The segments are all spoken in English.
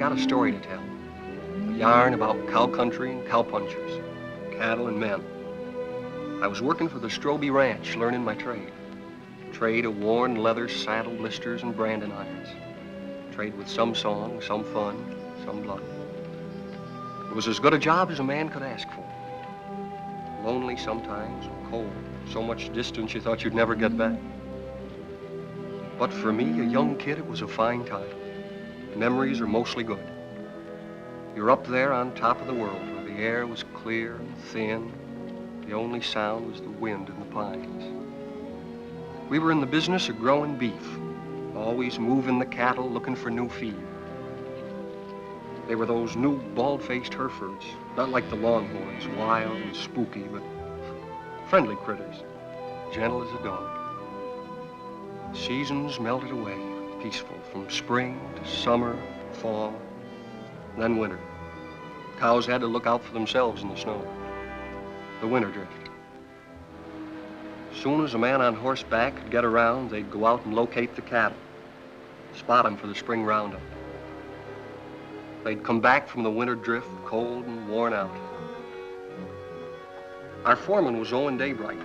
got a story to tell. A yarn about cow country and cowpunchers, cattle and men. I was working for the Stroby Ranch, learning my trade. Trade of worn leather saddle blisters and branding irons. Trade with some song, some fun, some blood. It was as good a job as a man could ask for. Lonely sometimes, and cold. So much distance you thought you'd never get back. But for me, a young kid, it was a fine time. Memories are mostly good. You're up there on top of the world where the air was clear and thin. The only sound was the wind in the pines. We were in the business of growing beef, always moving the cattle, looking for new feed. They were those new bald-faced Herefords, not like the Longhorns, wild and spooky, but friendly critters, gentle as a dog. Seasons melted away, peaceful, from spring to summer, fall, then winter. Cows had to look out for themselves in the snow. The winter drift. As soon as a man on horseback could get around, they'd go out and locate the cattle, spot them for the spring roundup. They'd come back from the winter drift, cold and worn out. Our foreman was Owen Daybright.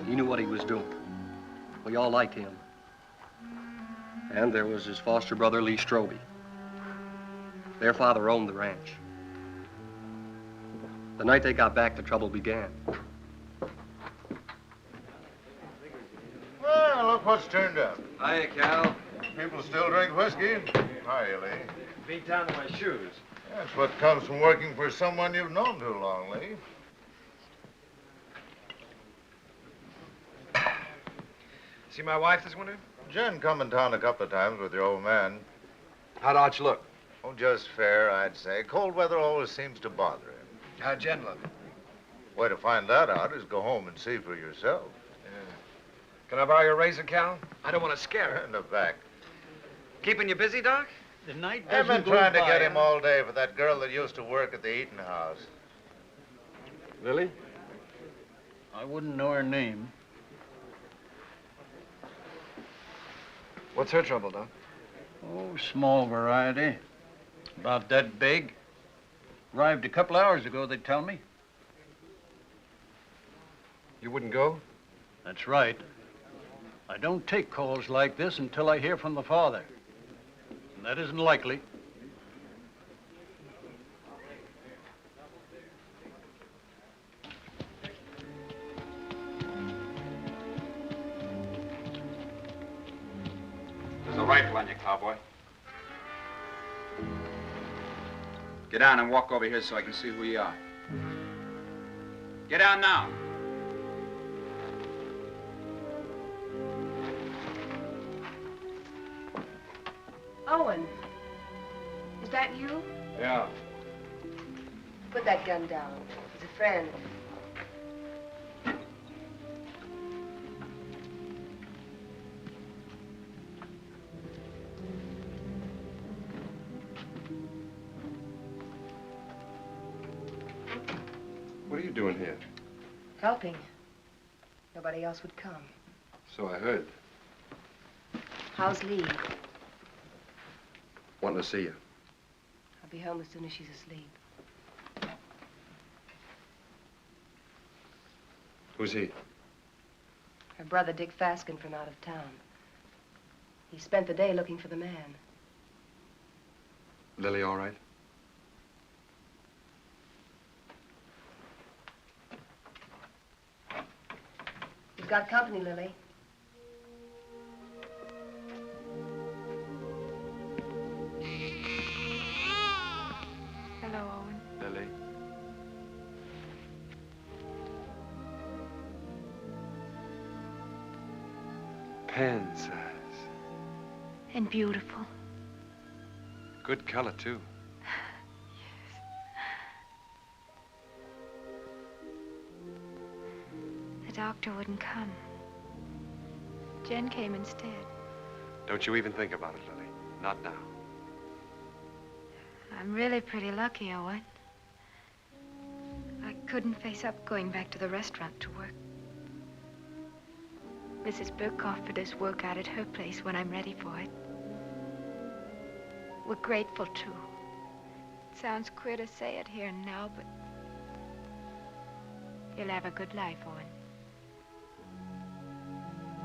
He knew what he was doing. We all liked him. And there was his foster brother, Lee Stroby. Their father owned the ranch. The night they got back, the trouble began. Well, look what's turned up. Hiya, Cal. People still drink whiskey. Hiya, Lee. Beat down to my shoes. That's what comes from working for someone you've known too long, Lee. See my wife this winter? Jen come in town a couple of times with your old man. How'd Arch look? Oh, just fair, I'd say. Cold weather always seems to bother him. How'd Jen look? Way to find that out is go home and see for yourself. Can I borrow your razor, Cal? I don't want to scare her. In the back. Keeping you busy, Doc? The night I've doesn't been go trying to by, get him huh? all day for that girl that used to work at the eating house. Lily? I wouldn't know her name. What's her trouble, Doc? Oh, small variety. About that big. Arrived a couple hours ago, they tell me. You wouldn't go? That's right. I don't take calls like this until I hear from the father. And that isn't likely. There's a rifle on you, cowboy. Get down and walk over here so I can see who you are. Get down now. Owen, is that you? Yeah. Put that gun down. He's a friend. What are you doing here? Helping. Nobody else would come. So I heard. How's Lee? Wanting to see you. I'll be home as soon as she's asleep. Who's he? Her brother, Dick Faskin, from out of town. He spent the day looking for the man. Lily all right? You've got company, Lily. Hello, Owen. Lily. Pan size. And beautiful. Good color, too. The doctor wouldn't come. Jen came instead. Don't you even think about it, Lily. Not now. I'm really pretty lucky, Owen. I couldn't face up going back to the restaurant to work. Mrs. Burke offered us work out at her place when I'm ready for it. We're grateful, too. It sounds queer to say it here and now, but you'll have a good life, Owen.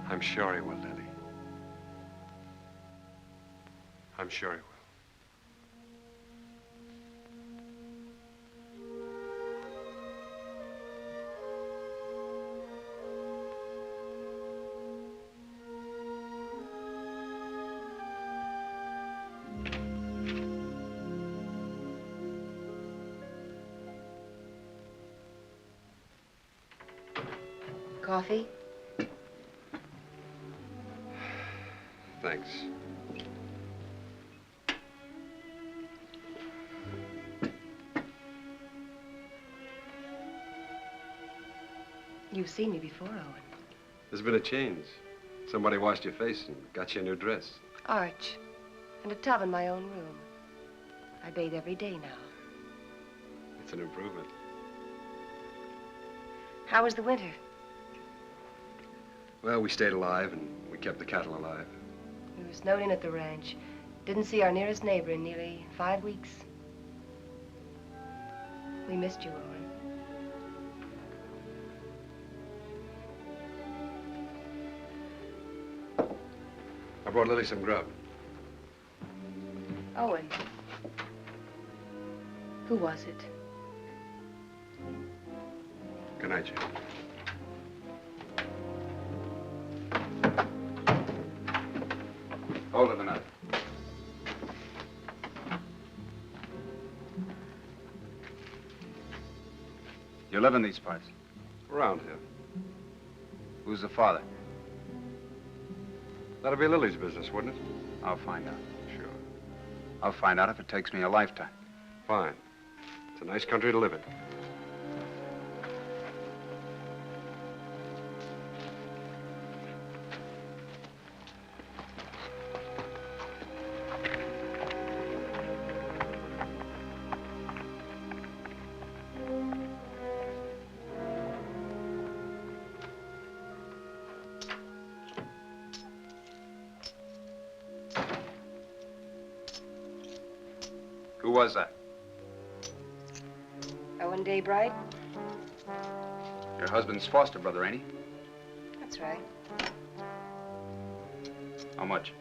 I'm sure he will, Lily. I'm sure he will. Coffee? Thanks. You've seen me before, Owen. There's been a change. Somebody washed your face and got you a new dress. Arch. And a tub in my own room. I bathe every day now. It's an improvement. How was the winter? Well, we stayed alive and we kept the cattle alive. We were snowed in at the ranch. Didn't see our nearest neighbor in nearly 5 weeks. We missed you, Owen. I brought Lily some grub. Owen. Who was it? Good night, Jim. Hold it a minute. You live in these parts? Around here. Who's the father? That'll be Lily's business, wouldn't it? I'll find out. Sure. I'll find out if it takes me a lifetime. Fine. It's a nice country to live in. Who was that? Owen Daybright? Your husband's foster brother, ain't he? That's right. How much?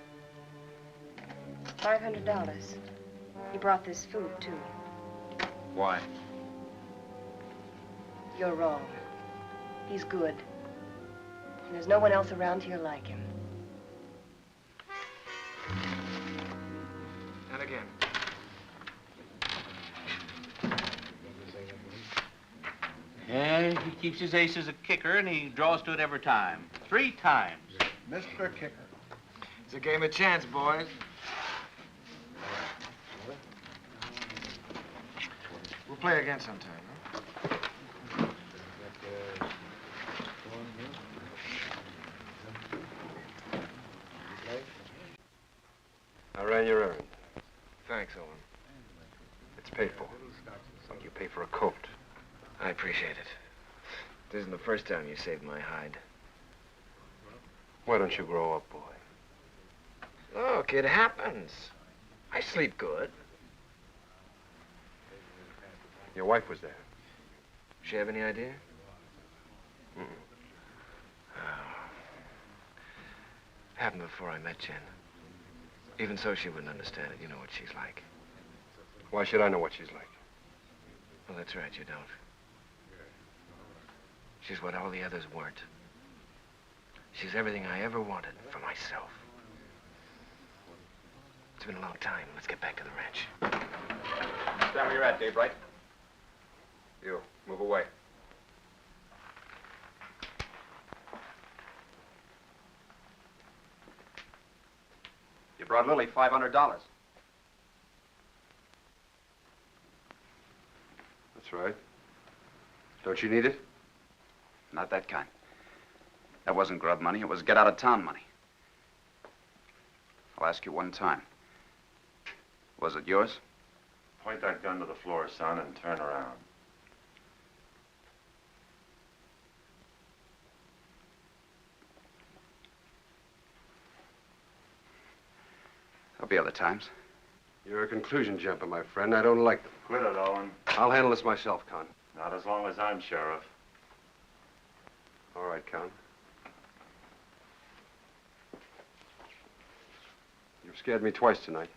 $500. He brought this food, too. Why? You're wrong. He's good. And there's no one else around here like him. And again. Yeah, he keeps his ace as a kicker, and he draws to it every time. 3 times. Mr. Kicker. It's a game of chance, boys. We'll play again sometime, huh? I ran your errand. Thanks, Owen. It's paid for. It's like you pay for a coat. I appreciate it. This isn't the first time you saved my hide. Why don't you grow up, boy? Look, it happens. I sleep good. Your wife was there. She have any idea? Mm-mm. Happened before I met Jen. Even so, she wouldn't understand it. You know what she's like. Why should I know what she's like? Well, that's right, you don't. She's what all the others weren't. She's everything I ever wanted for myself. It's been a long time. Let's get back to the ranch. Stand where you're at, Daybright. You, move away. You brought Lily $500. That's right. Don't you need it? Not that kind. That wasn't grub money. It was get-out-of-town money. I'll ask you one time. Was it yours? Point that gun to the floor, son, and turn around. There'll be other times. You're a conclusion jumper, my friend. I don't like them. Quit it, Owen. I'll handle this myself, Con. Not as long as I'm sheriff. All right, Con. You've scared me twice tonight.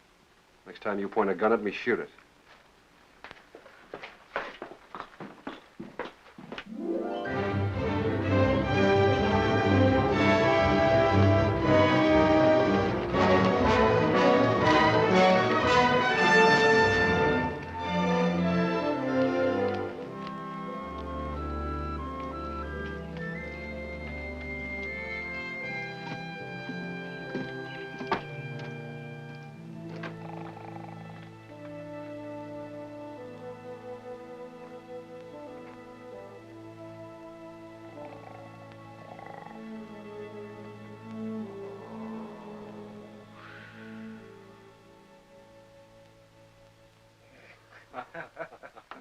Next time you point a gun at me, shoot it.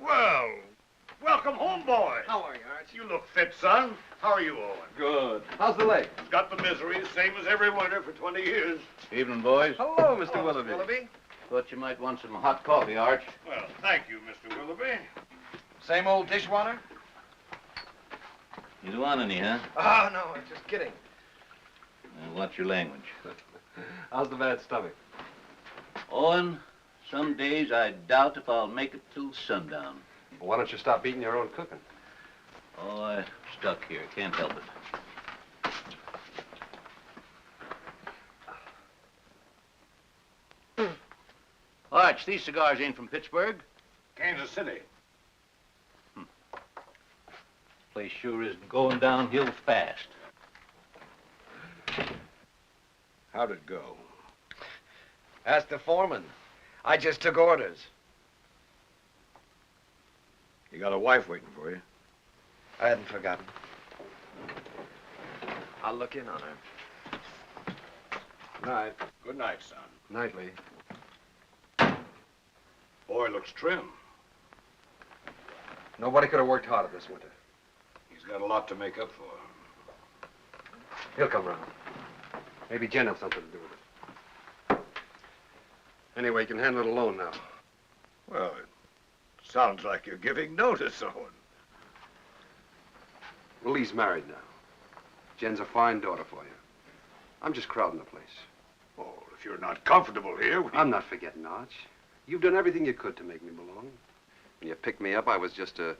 Well, welcome home, boys. How are you, Arch? You look fit, son. How are you, Owen? Good. How's the leg? Got the misery, same as every winter for 20 years. Evening, boys. Hello, Mr. Willoughby. Thought you might want some hot coffee, Arch. Well, thank you, Mr. Willoughby. Same old dishwater? You don't want any, huh? Oh, no, I'm just kidding. Watch your language. How's the bad stomach? Owen, some days I doubt if I'll make it till sundown. Well, why don't you stop eating your own cooking? Oh, I'm stuck here. Can't help it. Arch, these cigars ain't from Pittsburgh. Kansas City. Place sure is going downhill fast. How'd it go? Ask the foreman. I just took orders. You got a wife waiting for you. I hadn't forgotten. I'll look in on her. Night. Good night, son. Nightly. Boy looks trim. Nobody could have worked harder this winter. He's got a lot to make up for. He'll come round. Maybe Jen has something to do with it. Anyway, you can handle it alone now. Well, it sounds like you're giving notice, Owen. Well, Lee's married now. Jen's a fine daughter for you. I'm just crowding the place. Oh, if you're not comfortable here, I'm not forgetting, Arch. You've done everything you could to make me belong. When you picked me up, I was just a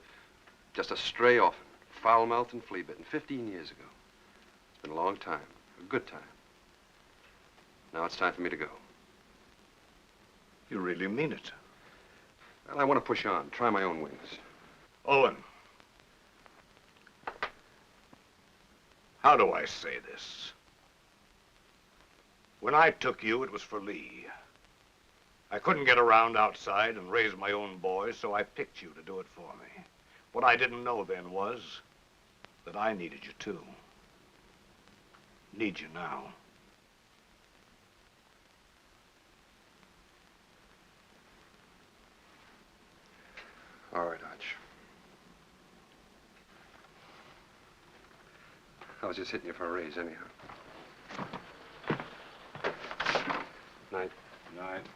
stray orphan, foul-mouthed and flea-bitten, 15 years ago. It's been a long time, a good time. Now it's time for me to go. You really mean it. Well, I want to push on, try my own wings. Owen. How do I say this? When I took you, it was for Lee. I couldn't get around outside and raise my own boys, so I picked you to do it for me. What I didn't know then was that I needed you too. Need you now. All right, Arch. I was just hitting you for a raise anyhow. Night. Night.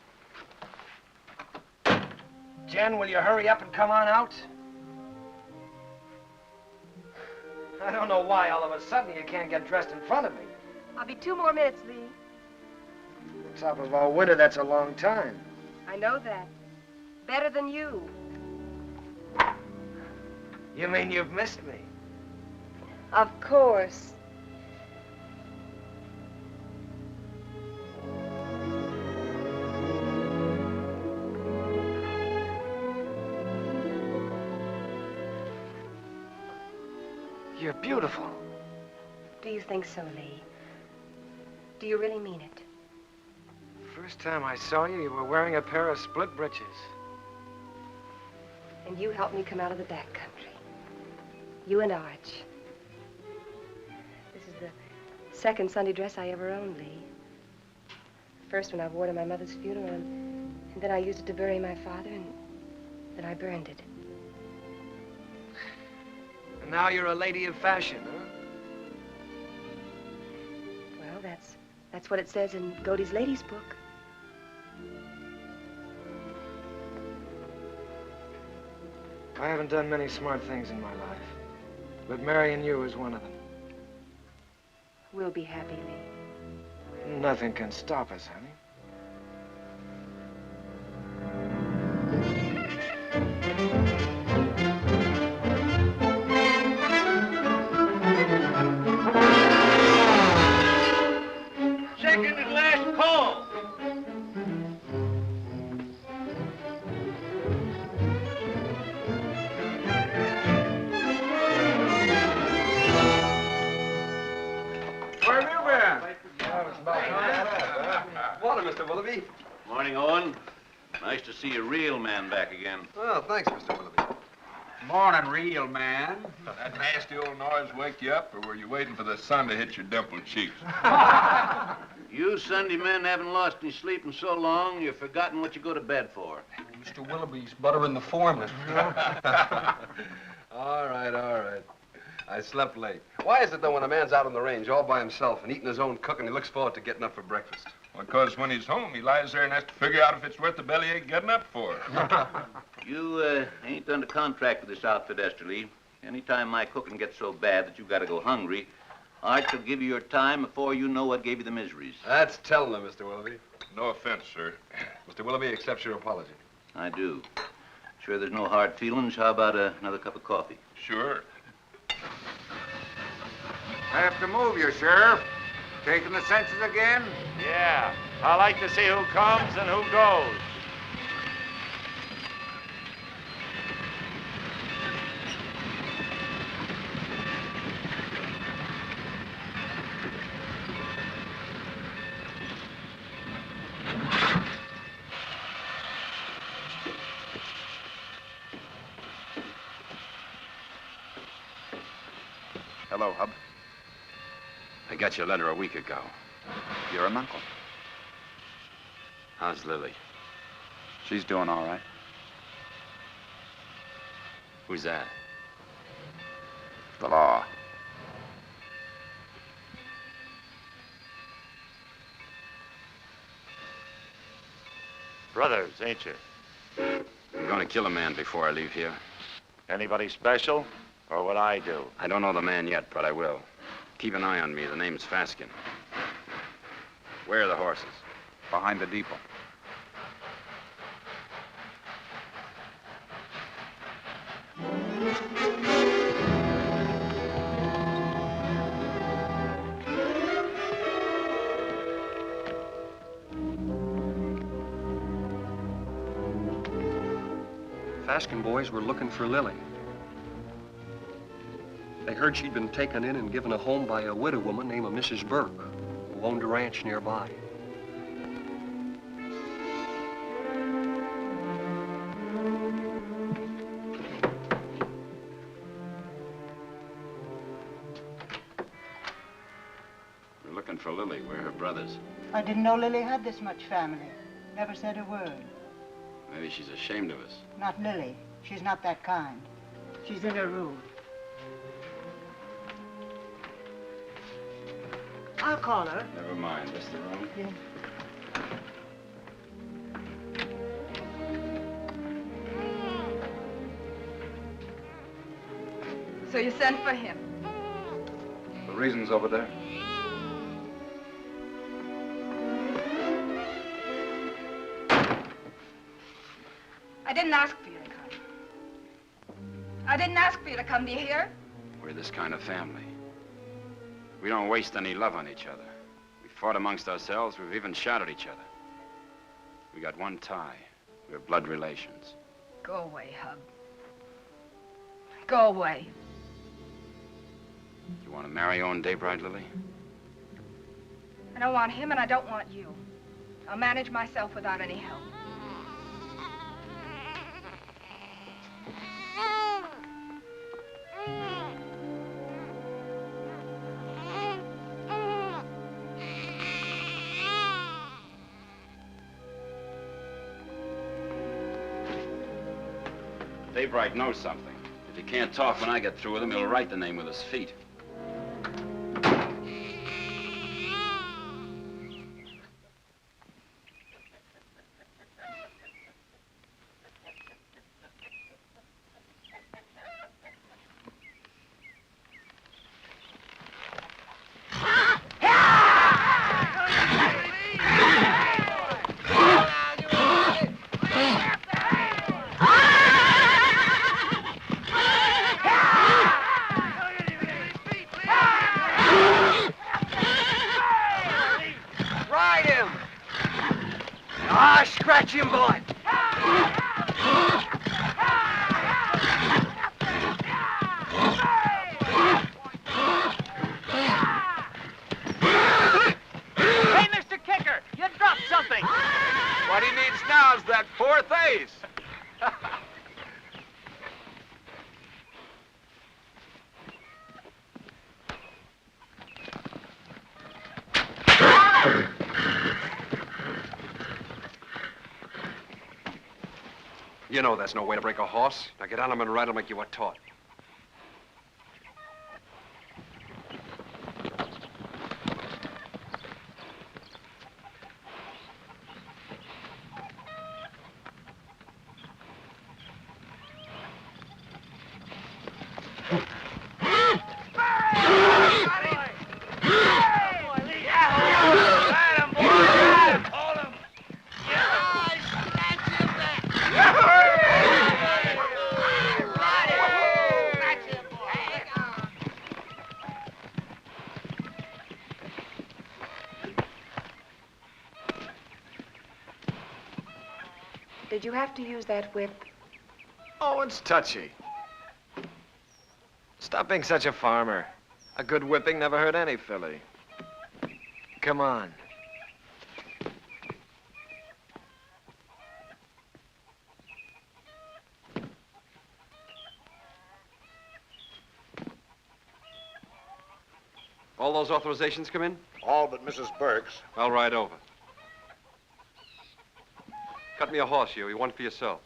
Jen, will you hurry up and come on out? I don't know why all of a sudden you can't get dressed in front of me. I'll be 2 more minutes, Lee. On top of all winter, that's a long time. I know that. Better than you. You mean you've missed me? Of course. You're beautiful. Do you think so, Lee? Do you really mean it? First time I saw you, you were wearing a pair of split breeches. And you helped me come out of the back country. You and Arch. This is the second Sunday dress I ever owned, Lee. First one I wore to my mother's funeral, and then I used it to bury my father, and then I burned it. And now you're a lady of fashion, huh? Well, that's what it says in Godey's Ladies' Book. I haven't done many smart things in my life, but marrying you is one of them. We'll be happy, Lee. Nothing can stop us, honey. Second and last call. Where have you been? Water, Mr. Willoughby. Morning, Owen. Nice to see a real man back again. Well, thanks, Mr. Willoughby. Morning, real man. That nasty old noise wake you up, or were you waiting for the sun to hit your dimpled cheeks? You Sunday men haven't lost any sleep in so long, you've forgotten what you go to bed for. Mr. Willoughby's buttering the foreman. All right. I slept late. Why is it, though, when a man's out on the range all by himself and eating his own cooking, he looks forward to getting up for breakfast? Because when he's home, he lies there and has to figure out if it's worth the bellyache getting up for. You ain't under contract with this outfit, Esterly. Anytime my cooking gets so bad that you gotta go hungry, Art will give you your time before you know what gave you the miseries. That's telling them, Mr. Willoughby. No offense, sir. Mr. Willoughby accepts your apology. I do. Sure there's no hard feelings. How about another cup of coffee? Sure. I have to move you, Sheriff. Taking the census again? Yeah. I like to see who comes and who goes. Hello, Hub. I got your letter a week ago. You're an uncle. How's Lily? She's doing all right. Who's that? The law. Brothers, ain't you? I'm going to kill a man before I leave here. Anybody special? Or what I do? I don't know the man yet, but I will. Keep an eye on me. The name's Faskin. Where are the horses? Behind the depot. Faskin boys were looking for Lily. They heard she'd been taken in and given a home by a widow woman named Mrs. Burt, who owned a ranch nearby. We're looking for Lily. We're her brothers. I didn't know Lily had this much family. Never said a word. Maybe she's ashamed of us. Not Lily. She's not that kind. She's in her room. I'll call her. Never mind. This the room? Yeah. So you sent for him? The reason's over there. I didn't ask for you to come. I didn't ask for you to come. Do you hear? We're this kind of family. We don't waste any love on each other. We fought amongst ourselves. We've even shot at each other. We got one tie. We're blood relations. Go away, Hub. Go away. You want to marry Owen Daybright, Lily? I don't want him and I don't want you. I'll manage myself without any help. Daybright knows something. If he can't talk when I get through with him, he'll write the name with his feet. Scratch him, boy. Hey, Mr. Kicker, you dropped something. What he needs now is that fourth ace. You know that's no way to break a horse. Now get on him and ride him like you were taught. Did you have to use that whip? Owen's touchy. Stop being such a farmer. A good whipping never hurt any filly. Come on. All those authorizations come in? All but Mrs. Burke's. I'll ride over. Cut me a horse, you one for yourself.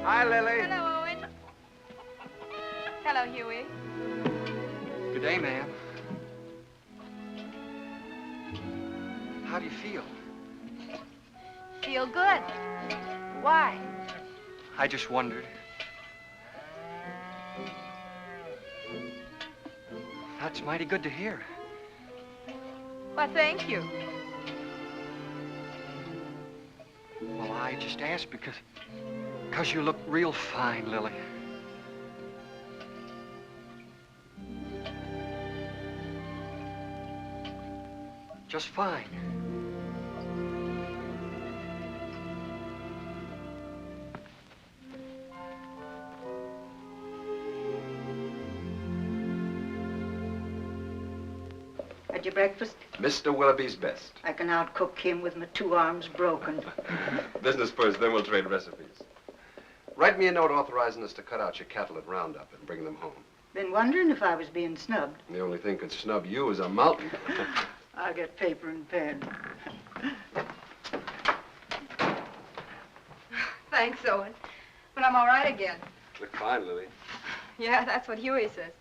Hi, Lily. Hello, Owen. Hello, Huey. Good day, ma'am. How do you feel? Feel good. Why? I just wondered. That's mighty good to hear. Why, thank you. Well, I just asked because you look real fine, Lily. Just fine. Had your breakfast? Mr. Willoughby's best. I can outcook him with my 2 arms broken. Business first, then we'll trade recipes. Write me a note authorizing us to cut out your cattle at Roundup and bring them home. Been wondering if I was being snubbed. The only thing could snub you is a mountain. I'll get paper and pen. Thanks, Owen. But I'm all right again. Look fine, Lily. Yeah, that's what Huey says.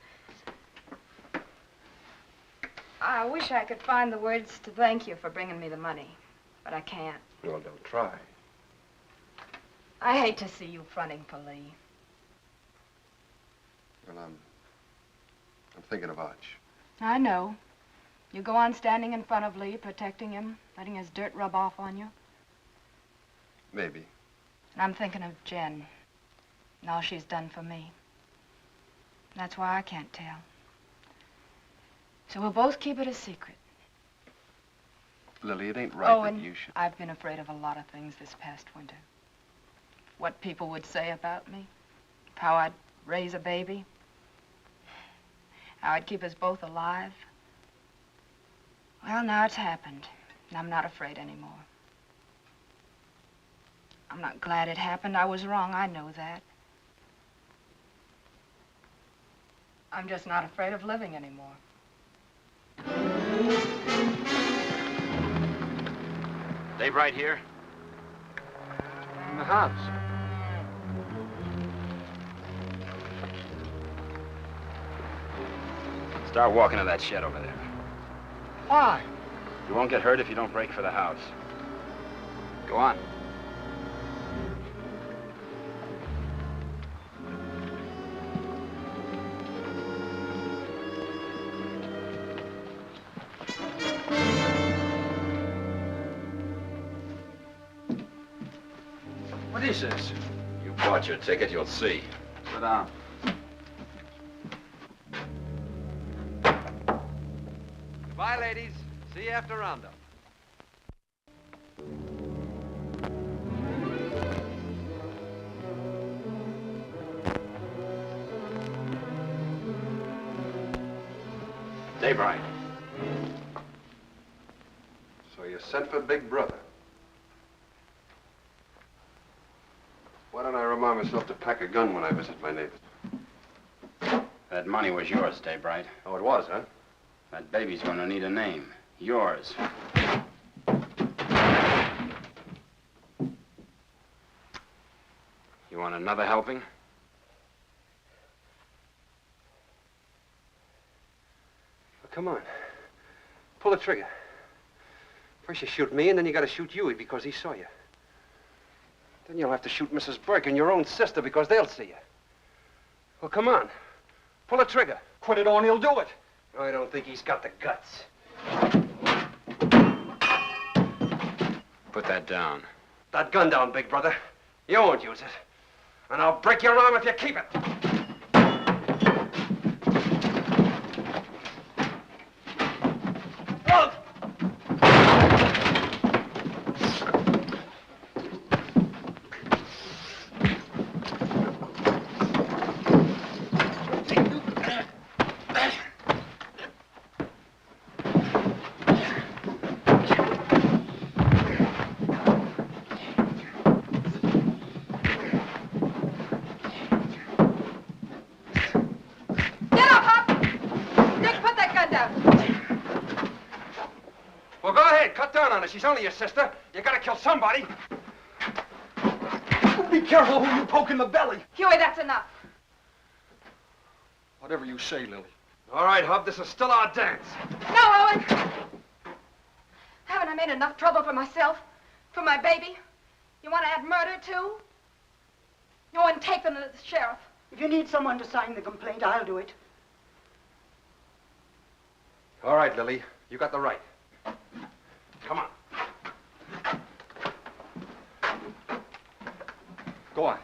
I wish I could find the words to thank you for bringing me the money, but I can't. Well, don't try. I hate to see you fronting for Lee. Well, I'm thinking of Arch. I know. You go on standing in front of Lee, protecting him, letting his dirt rub off on you. Maybe. And I'm thinking of Jen, and all she's done for me. That's why I can't tell. So we'll both keep it a secret. Lily, it ain't right Owen, that you should... I've been afraid of a lot of things this past winter. What people would say about me, how I'd raise a baby, how I'd keep us both alive. Well, now it's happened, and I'm not afraid anymore. I'm not glad it happened. I was wrong, I know that. I'm just not afraid of living anymore. Dave right here? In the house. Start walking to that shed over there. Why? You won't get hurt if you don't break for the house. Go on. Jesus. You bought your ticket, you'll see. Sit down. Goodbye, ladies. See you after Roundup. Daybright. So you sent for Big Brother. Why don't I remind myself to pack a gun when I visit my neighbors? That money was yours, Daybright. Oh, it was, huh? That baby's gonna need a name. Yours. You want another helping? Well, come on. Pull the trigger. First you shoot me, and then you gotta shoot Huey because he saw you. Then you'll have to shoot Mrs. Burke and your own sister because they'll see you. Well, come on. Pull the trigger. Quit it or he'll do it. I don't think he's got the guts. Put that down. That gun down, Big Brother. You won't use it. And I'll break your arm if you keep it. Well, go ahead. Cut down on her. She's only your sister. You gotta kill somebody. Be careful who you poke in the belly. Huey, that's enough. Whatever you say, Lily. All right, Hub, this is still our dance. No, Owen. Haven't I made enough trouble for myself? For my baby? You want to add murder, too? You want to take them to the sheriff? If you need someone to sign the complaint, I'll do it. All right, Lily. You got the right. Come on. Go on.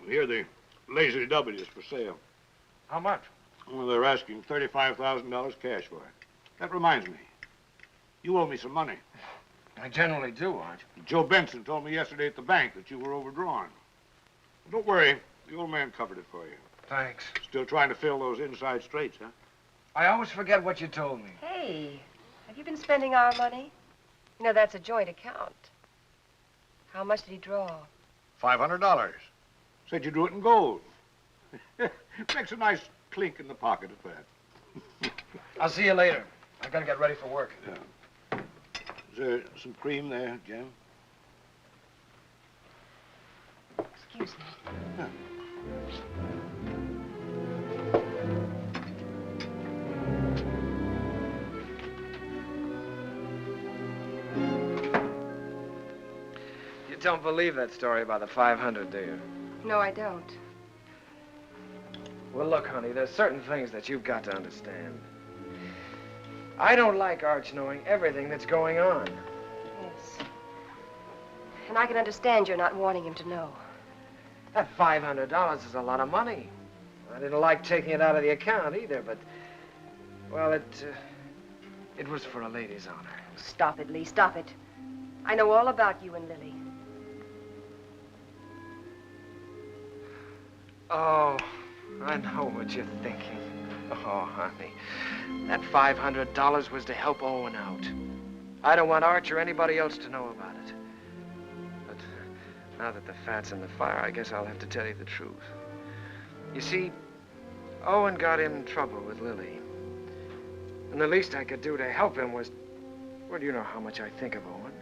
Here, the Lazy W is for sale. How much? Well, they're asking $35,000 cash for it. That reminds me. You owe me some money. I generally do, Arch. Joe Benson told me yesterday at the bank that you were overdrawn. Don't worry. The old man covered it for you. Thanks. Still trying to fill those inside straights, huh? I always forget what you told me. Hey, have you been spending our money? You know, that's a joint account. How much did he draw? $500. Said you drew it in gold. Makes a nice clink in the pocket at that. I'll see you later. I gotta get ready for work. Yeah. Is there some cream there, Jim? Excuse me. Yeah. You don't believe that story about the 500, do you? No, I don't. Well, look, honey, there's certain things that you've got to understand. I don't like Arch knowing everything that's going on. Yes. And I can understand you're not wanting him to know. That $500 is a lot of money. I didn't like taking it out of the account either, but, well, it was for a lady's honor. Stop it, Lee, stop it. I know all about you and Lily. Oh, I know what you're thinking. Oh, honey, that $500 was to help Owen out. I don't want Arch or anybody else to know about it. But now that the fat's in the fire, I guess I'll have to tell you the truth. You see, Owen got in trouble with Lily. And the least I could do to help him was... Well, you know how much I think of Owen.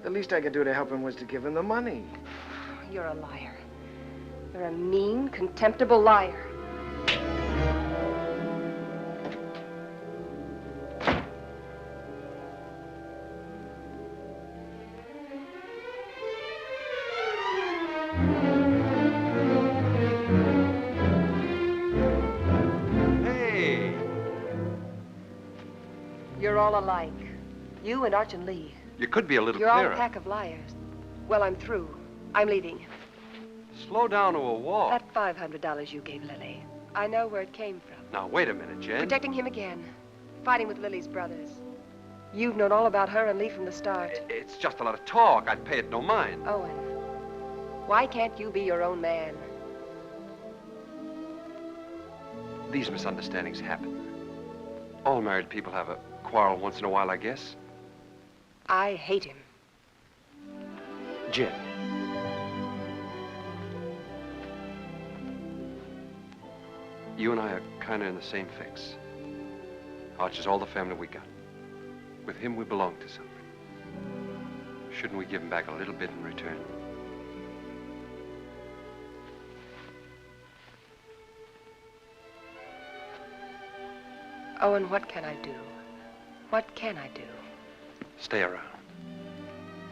The least I could do to help him was to give him the money. You're a liar. You're a mean, contemptible liar. Hey! You're all alike. You and Arch and Lee. You could be a little You're all clearer. a pack of liars. Well, I'm through. I'm leaving. Slow down to a walk. That $500 you gave Lily, I know where it came from. Now, wait a minute, Jen. Protecting him again. Fighting with Lily's brothers. You've known all about her and Lee from the start. It's just a lot of talk. I'd pay it no mind. Owen, why can't you be your own man? These misunderstandings happen. All married people have a quarrel once in a while, I guess. I hate him. Jen. You and I are kind of in the same fix. Arch is all the family we got. With him, we belong to something. Shouldn't we give him back a little bit in return? Owen, what can I do? What can I do? Stay around.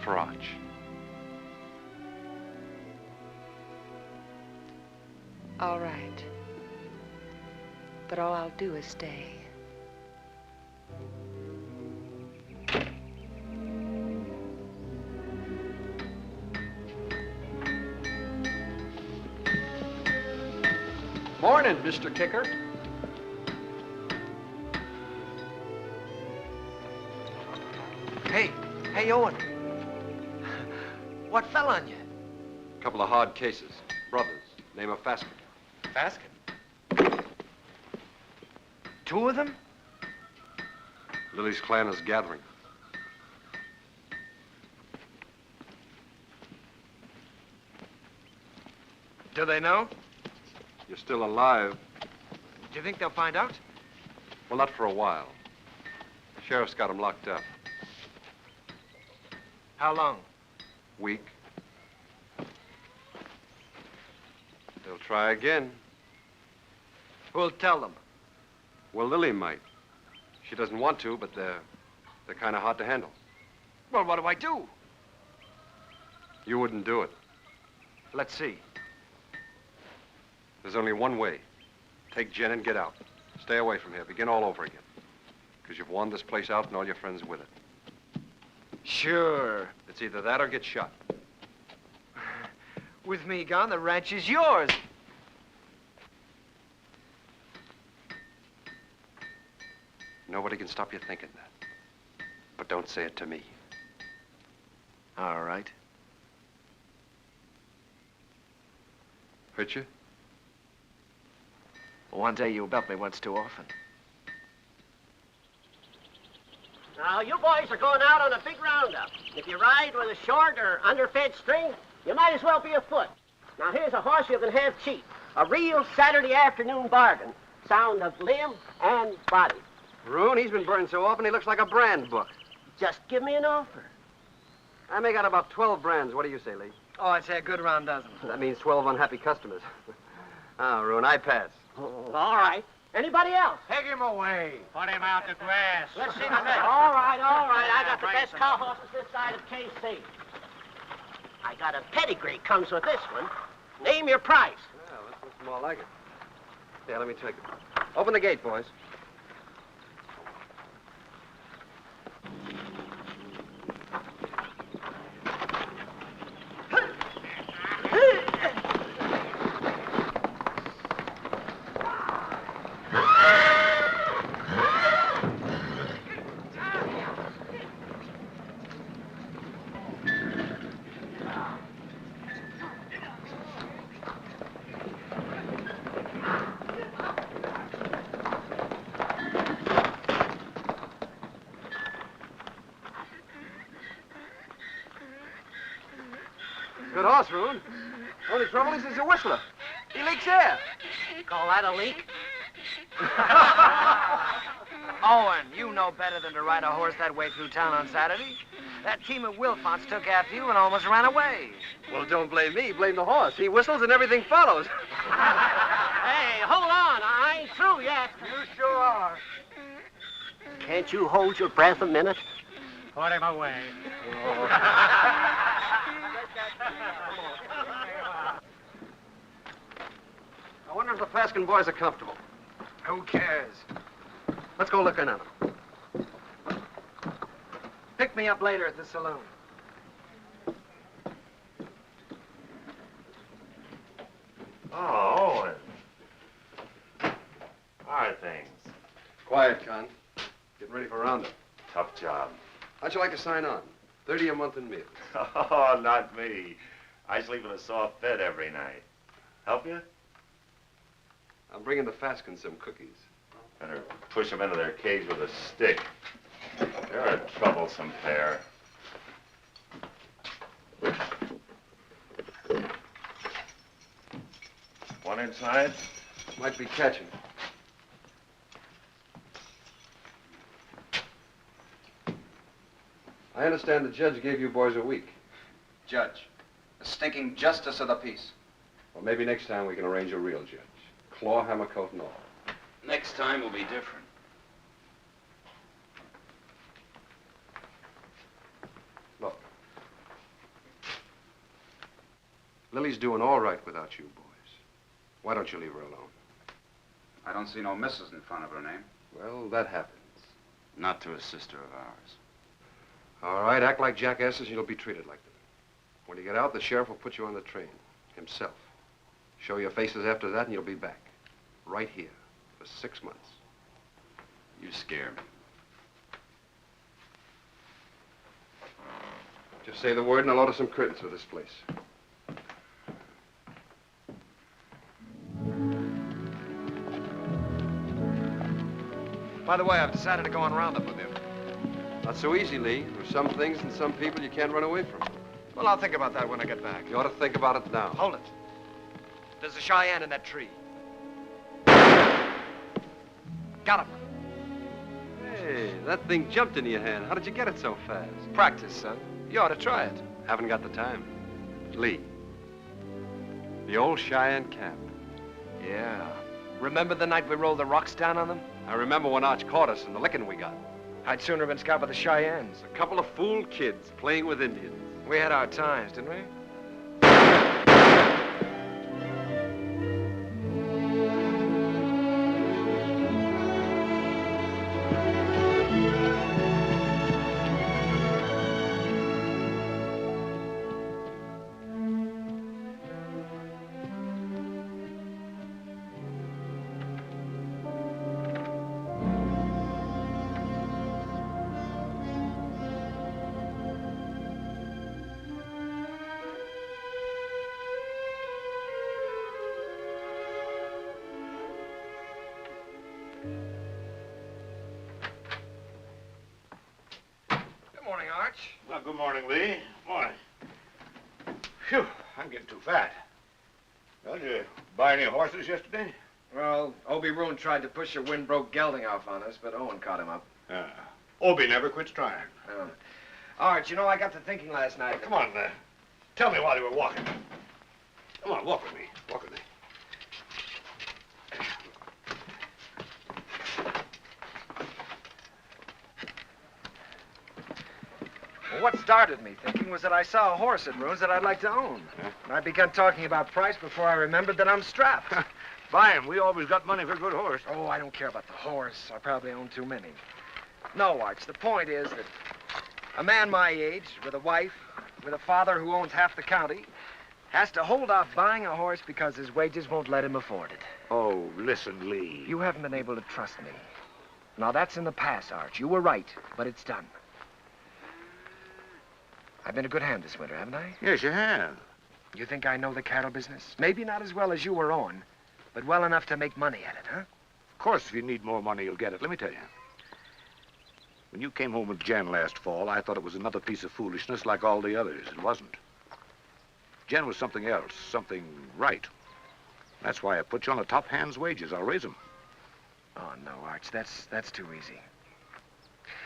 For Arch. All right. But all I'll do is stay. Morning, Mr. Kicker. Hey, Owen. What fell on you? A couple of hard cases. Brothers. Name of Faskin. Faskin? Two of them? Lily's clan is gathering. Do they know? You're still alive. Do you think they'll find out? Well, not for a while. Sheriff's got them locked up. How long? Week. They'll try again. Who'll tell them? Well, Lily might. She doesn't want to, but they're kind of hard to handle. Well, what do I do? You wouldn't do it. Let's see. There's only one way. Take Jen and get out. Stay away from here. Begin all over again. Because you've worn this place out and all your friends with it. Sure. It's either that or get shot. With me gone, the ranch is yours. Nobody can stop you thinking that. But don't say it to me. All right. Hurt you? One day you helped me once too often. Now, you boys are going out on a big roundup. If you ride with a short or underfed string, you might as well be afoot. Now, here's a horse you can have cheap. A real Saturday afternoon bargain. Sound of limb and body. Roon, he's been burned so often he looks like a brand book. Just give me an offer. I make out about 12 brands. What do you say, Lee? Oh, I'd say a good round dozen. That means 12 unhappy customers. Roon, I pass. All right. Anybody else? Take him away. Put him out to grass. Let's see the next. All right. I got the best cow horses this side of KC. I got a pedigree comes with this one. Name your price. Well, this looks more like it. Yeah, let me take it. Open the gate, boys. Good horse, Roon. Only trouble is he's a whistler. He leaks air. Call that a leak? Owen, you know better than to ride a horse that way through town on Saturday. That team of Wilfonts took after you and almost ran away. Well, don't blame me. Blame the horse. He whistles and everything follows. Hey, hold on. I ain't through yet. You sure are. Can't you hold your breath a minute? Put him away. I wonder if the Faskin boys are comfortable. Who cares? Let's go look in on them. pick me up later at the saloon. Oh, Owen. How are things? Quiet, Con. Getting ready for Roundup. Tough job. How'd you like to sign on? 30 a month in meals. Oh, not me. I sleep in a soft bed every night. Help you? I'm bringing the Faskins some cookies. Better push them into their cage with a stick. They're a troublesome pair. One inside? Might be catching. I understand the judge gave you boys a week. Judge, the stinking justice of the peace. Well, maybe next time we can arrange a real judge. Claw, hammer, coat, and all. Next time will be different. Look. Lily's doing all right without you boys. Why don't you leave her alone? I don't see no missus in front of her name. Well, that happens. Not to a sister of ours. All right, act like jackasses and you'll be treated like them. When you get out, the sheriff will put you on the train. Himself. Show your faces after that and you'll be back. Right here. For 6 months. You scare me. Just say the word and I'll order some curtains for this place. By the way, I've decided to go on Roundup with you. Not so easy, Lee. There's some things and some people you can't run away from. Well, I'll think about that when I get back. You ought to think about it now. Hold it. There's a Cheyenne in that tree. Got him. Hey, that thing jumped into your hand. How did you get it so fast? Practice, son. You ought to try it. Haven't got the time. Lee. The old Cheyenne cap. Yeah. Remember the night we rolled the rocks down on them? I remember when Arch caught us and the licking we got. I'd sooner have been scout with the Cheyennes. A couple of fool kids playing with Indians. We had our times, didn't we? Well, good morning, Lee. Morning. Phew, I'm getting too fat. Well, did you buy any horses yesterday? Well, Obie Roon tried to push a wind-broke gelding off on us, but Owen caught him up. Obie never quits trying. Arch, you know, I got to thinking last night. Come on, tell me while you were walking. Come on, walk with me. Walk with me. Well, what started me thinking was that I saw a horse at Roon's that I'd like to own. And I began talking about price before I remembered that I'm strapped. Buy him. We always got money for a good horse. Oh, I don't care about the horse. I probably own too many. No, Arch, the point is that a man my age, with a wife, with a father who owns half the county, has to hold off buying a horse because his wages won't let him afford it. Oh, listen, Lee. You haven't been able to trust me. Now, that's in the past, Arch. You were right, but it's done. I've been a good hand this winter, haven't I? Yes, you have. You think I know the cattle business? Maybe not as well as you or Owen, but well enough to make money at it, huh? Of course, if you need more money, you'll get it. Let me tell you. When you came home with Jen last fall, I thought it was another piece of foolishness like all the others. It wasn't. Jen was something else, something right. That's why I put you on the top hand's wages. I'll raise them. Oh, no, Arch, that's too easy.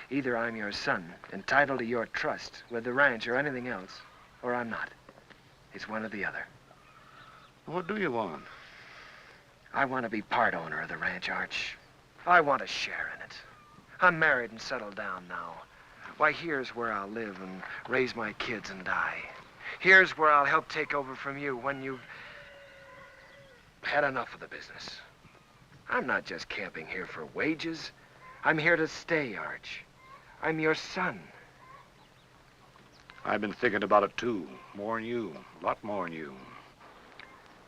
Either I'm your son, entitled to your trust with the ranch or anything else, or I'm not. It's one or the other. What do you want? I want to be part owner of the ranch, Arch. I want a share in it. I'm married and settled down now. Why, here's where I'll live and raise my kids and die. Here's where I'll help take over from you when you've had enough of the business. I'm not just camping here for wages. I'm here to stay, Arch. I'm your son. I've been thinking about it, too. More than you. A lot more than you.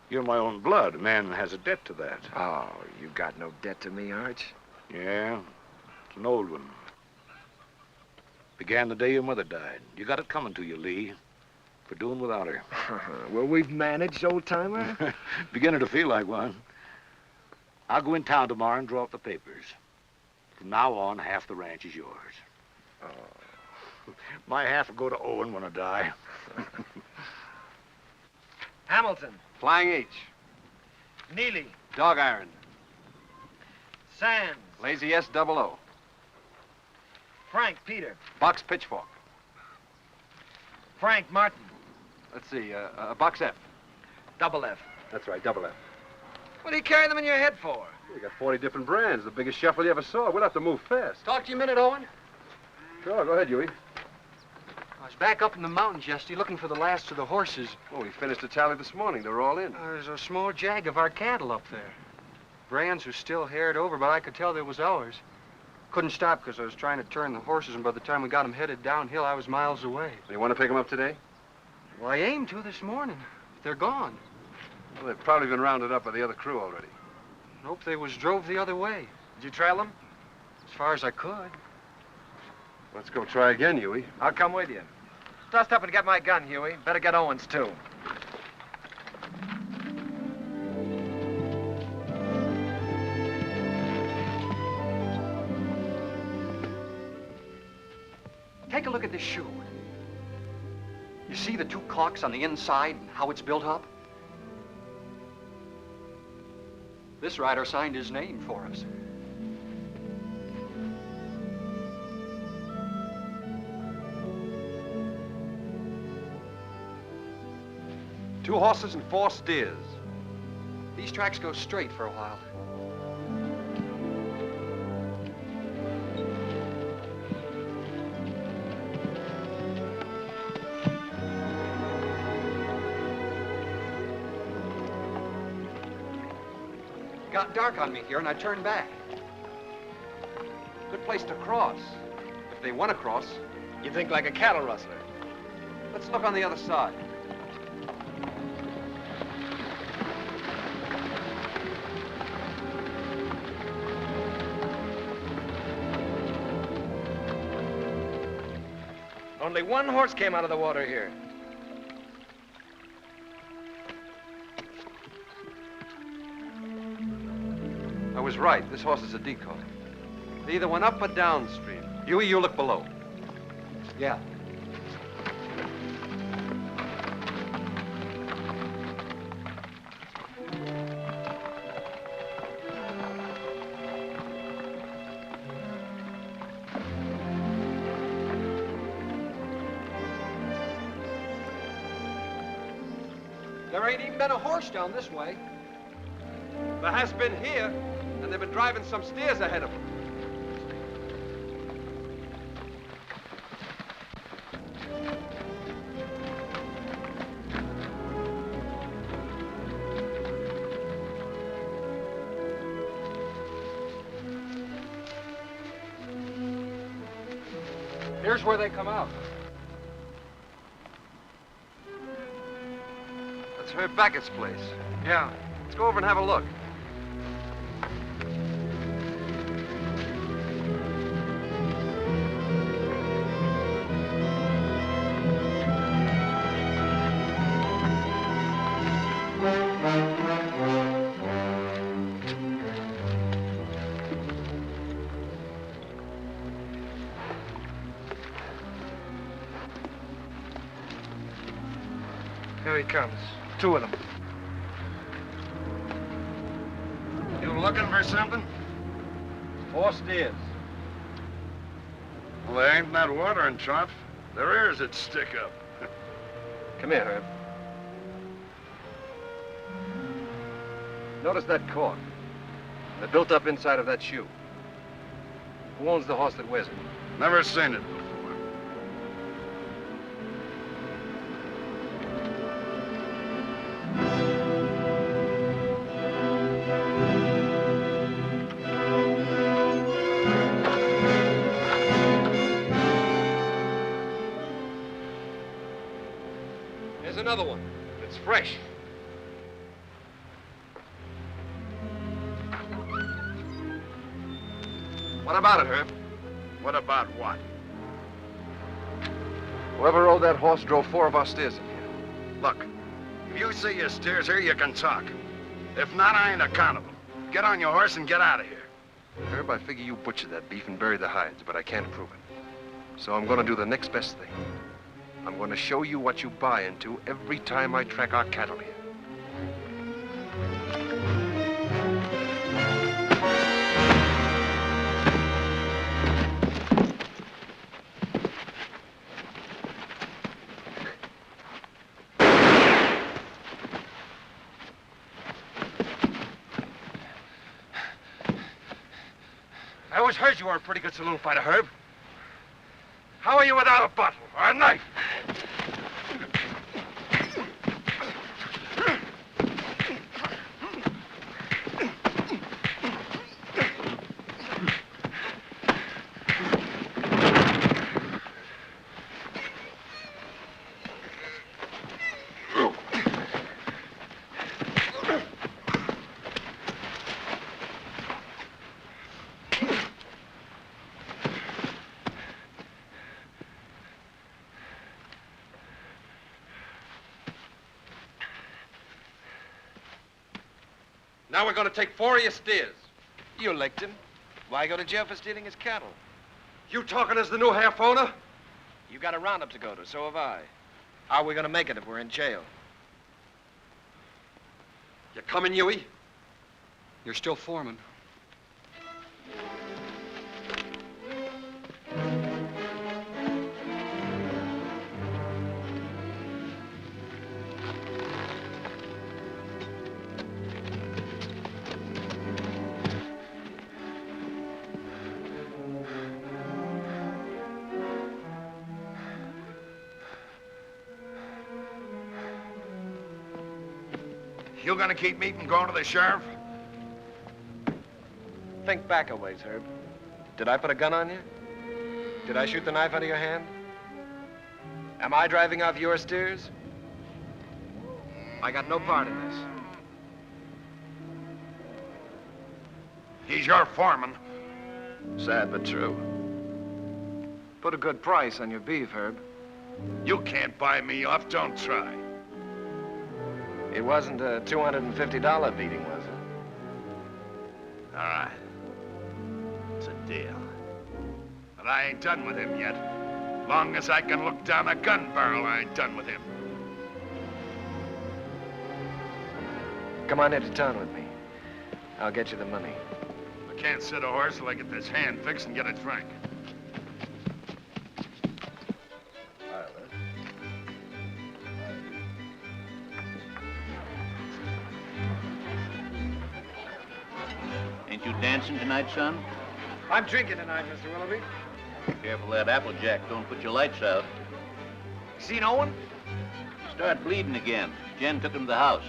You're my own blood. A man has a debt to that. Oh, you got no debt to me, Arch. Yeah, it's an old one. Began the day your mother died. You got it coming to you, Lee, for doing without her. Well, we've managed, old-timer. Beginning to feel like one. I'll go in town tomorrow and draw up the papers. From now on, half the ranch is yours. Oh. My half will go to Owen when I die. Hamilton. Flying H. Neely. Dog iron. Sands. Lazy S double O. Frank Peter. Box pitchfork. Frank Martin. Let's see, box F. Double F. That's right, double F. What do you carry them in your head for? You got 40 different brands, the biggest shuffle you ever saw. We'll have to move fast. Talk to you a minute, Owen. Sure, go ahead, Huey. I was back up in the mountains yesterday looking for the last of the horses. Oh, we finished the tally this morning. They were all in. There's a small jag of our cattle up there. Brands were still haired over, but I could tell they was ours. Couldn't stop because I was trying to turn the horses, and by the time we got them headed downhill, I was miles away. You want to pick them up today? Well, I aimed to this morning. They're gone. Well, they've probably been rounded up by the other crew already. Nope, they was drove the other way. Did you trail them? As far as I could. Let's go try again, Huey. I'll come with you. Dust up and get my gun, Huey. Better get Owen's, too. Take a look at this shoe. You see the two caulks on the inside and how it's built up? This rider signed his name for us. Two horses and 4 steers. These tracks go straight for a while. It got dark on me here, and I turned back. Good place to cross, if they want to cross. You think like a cattle rustler. Let's look on the other side. Only one horse came out of the water here. I was right. This horse is a decoy. They either went up or downstream. Huey, you look below. Yeah. There ain't even been a horse down this way. There has been here, and they've been driving some steers ahead of them. Here's where they come out. That's Herb Beckett's place. Yeah. Let's go over and have a look. Here he comes. 2 of them. You looking for something? 4 steers. Well, there ain't that watering trough. Their ears that stick up. Come here, Herb. Notice that cork. They're built up inside of that shoe. Who owns the horse that wears it? Never seen it before. Here's another one. It's fresh. What about it, Herb? What about what? Whoever rode that horse drove 4 of our steers in here. Look, if you see your steers here, you can talk. If not, I ain't accountable. Get on your horse and get out of here. Herb, I figure you butchered that beef and buried the hides, but I can't prove it. So I'm going to do the next best thing. I'm going to show you what you buy into every time I track our cattle here. I always heard you were a pretty good saloon fighter, Herb. How are you without a bottle or a knife? Now we're going to take 4 of your steers. You licked him. Why go to jail for stealing his cattle? You talking as the new half owner? You got a roundup to go to, so have I. How are we gonna make it if we're in jail? You coming, Huey? You're still foreman. You gonna keep me from going to the sheriff? Think back a ways, Herb. Did I put a gun on you? Did I shoot the knife out of your hand? Am I driving off your steers? I got no part in this. He's your foreman. Sad but true. Put a good price on your beef, Herb. You can't buy me off, don't try. It wasn't a $250 beating, was it? All right. It's a deal. But I ain't done with him yet. Long as I can look down a gun barrel, I ain't done with him. Come on into town with me. I'll get you the money. I can't sit a horse till I get this hand fixed and get it frank. Ain't you dancing tonight, son? I'm drinking tonight, Mr. Willoughby. Careful of that Applejack. Don't put your lights out. Seen Owen? Start bleeding again. Jen took him to the house.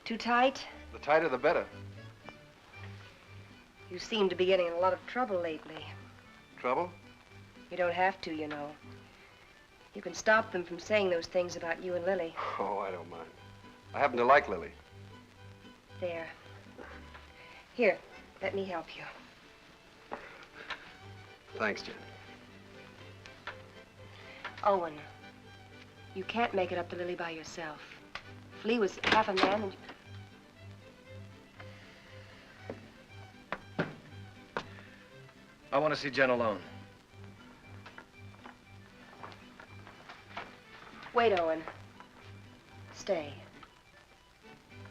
Too tight? The tighter, the better. You seem to be getting in a lot of trouble lately. Trouble? You don't have to, you know. You can stop them from saying those things about you and Lily. Oh, I don't mind. I happen to like Lily. There. Here, let me help you. Thanks, Jen. Owen, you can't make it up to Lily by yourself. If Lee was half a man and... I want to see Jen alone. Wait, Owen. Stay.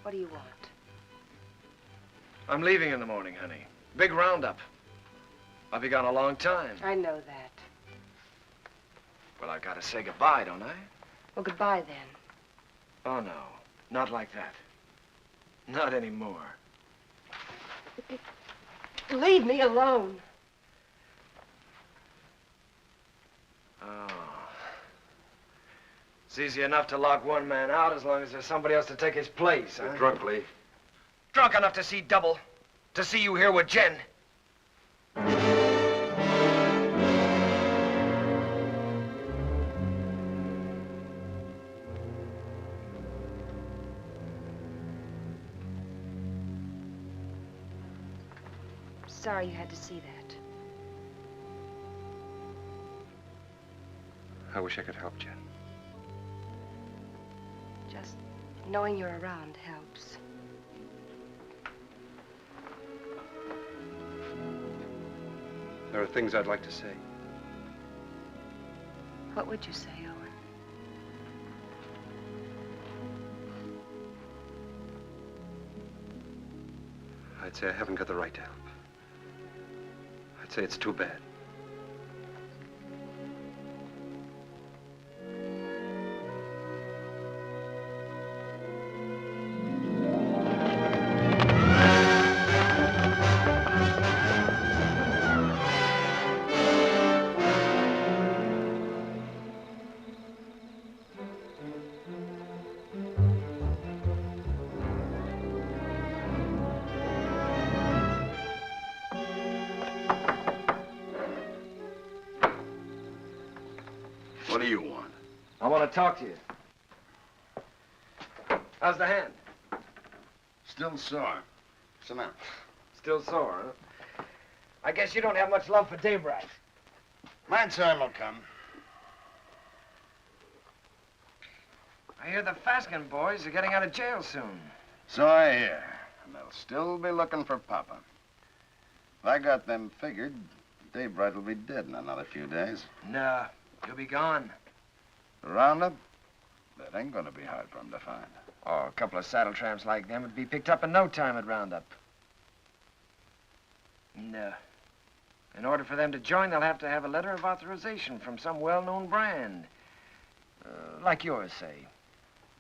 What do you want? I'm leaving in the morning, honey. Big roundup. I'll be gone a long time. I know that. Well, I've got to say goodbye, don't I? Well, goodbye then. Oh, no. Not like that. Not anymore. Leave me alone. It's easy enough to lock one man out as long as there's somebody else to take his place, huh? You're drunk, Lee. Drunk enough to see double. To see you here with Jen. Sorry you had to see that. I wish I could help, Jen. Just knowing you're around helps. There are things I'd like to say. What would you say, Owen? I'd say I haven't got the right to help. I'd say it's too bad. What do you want? I want to talk to you. How's the hand? Still sore. Sit down. Still sore, huh? I guess you don't have much love for Daybright. My time will come. I hear the Faskin boys are getting out of jail soon. So I hear. And they'll still be looking for Papa. If I got them figured, Daybright will be dead in another few days. Nah, he'll be gone. The Roundup? That ain't gonna be hard for him to find. Oh, a couple of saddle tramps like them would be picked up in no time at Roundup. No. In order for them to join, they'll have to have a letter of authorization from some well-known brand. Like yours, say.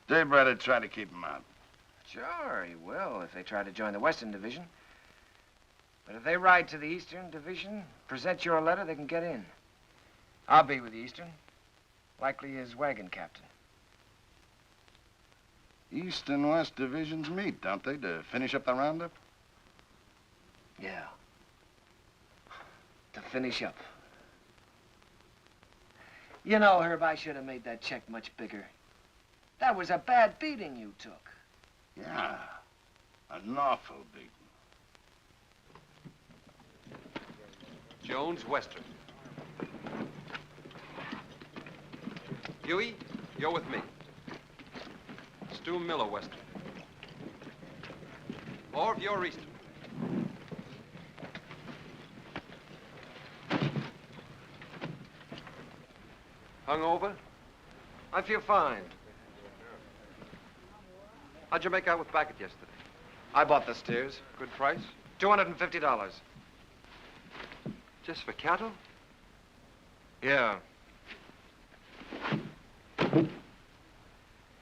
Daybright would try to keep him out. Sure, he will, if they try to join the Western Division. But if they ride to the Eastern Division, present your letter, they can get in. I'll be with the Eastern. Likely his wagon captain. East and West divisions meet, don't they, to finish up the Roundup? Yeah. To finish up. You know, Herb, I should have made that check much bigger. That was a bad beating you took. Yeah. An awful beating. Jones, Western. Huey, you're with me. Stu Miller, Western. Orv, you're Eastern. Hungover? I feel fine. How'd you make out with Backett yesterday? I bought the steers. Good price? $250. Just for cattle? Yeah.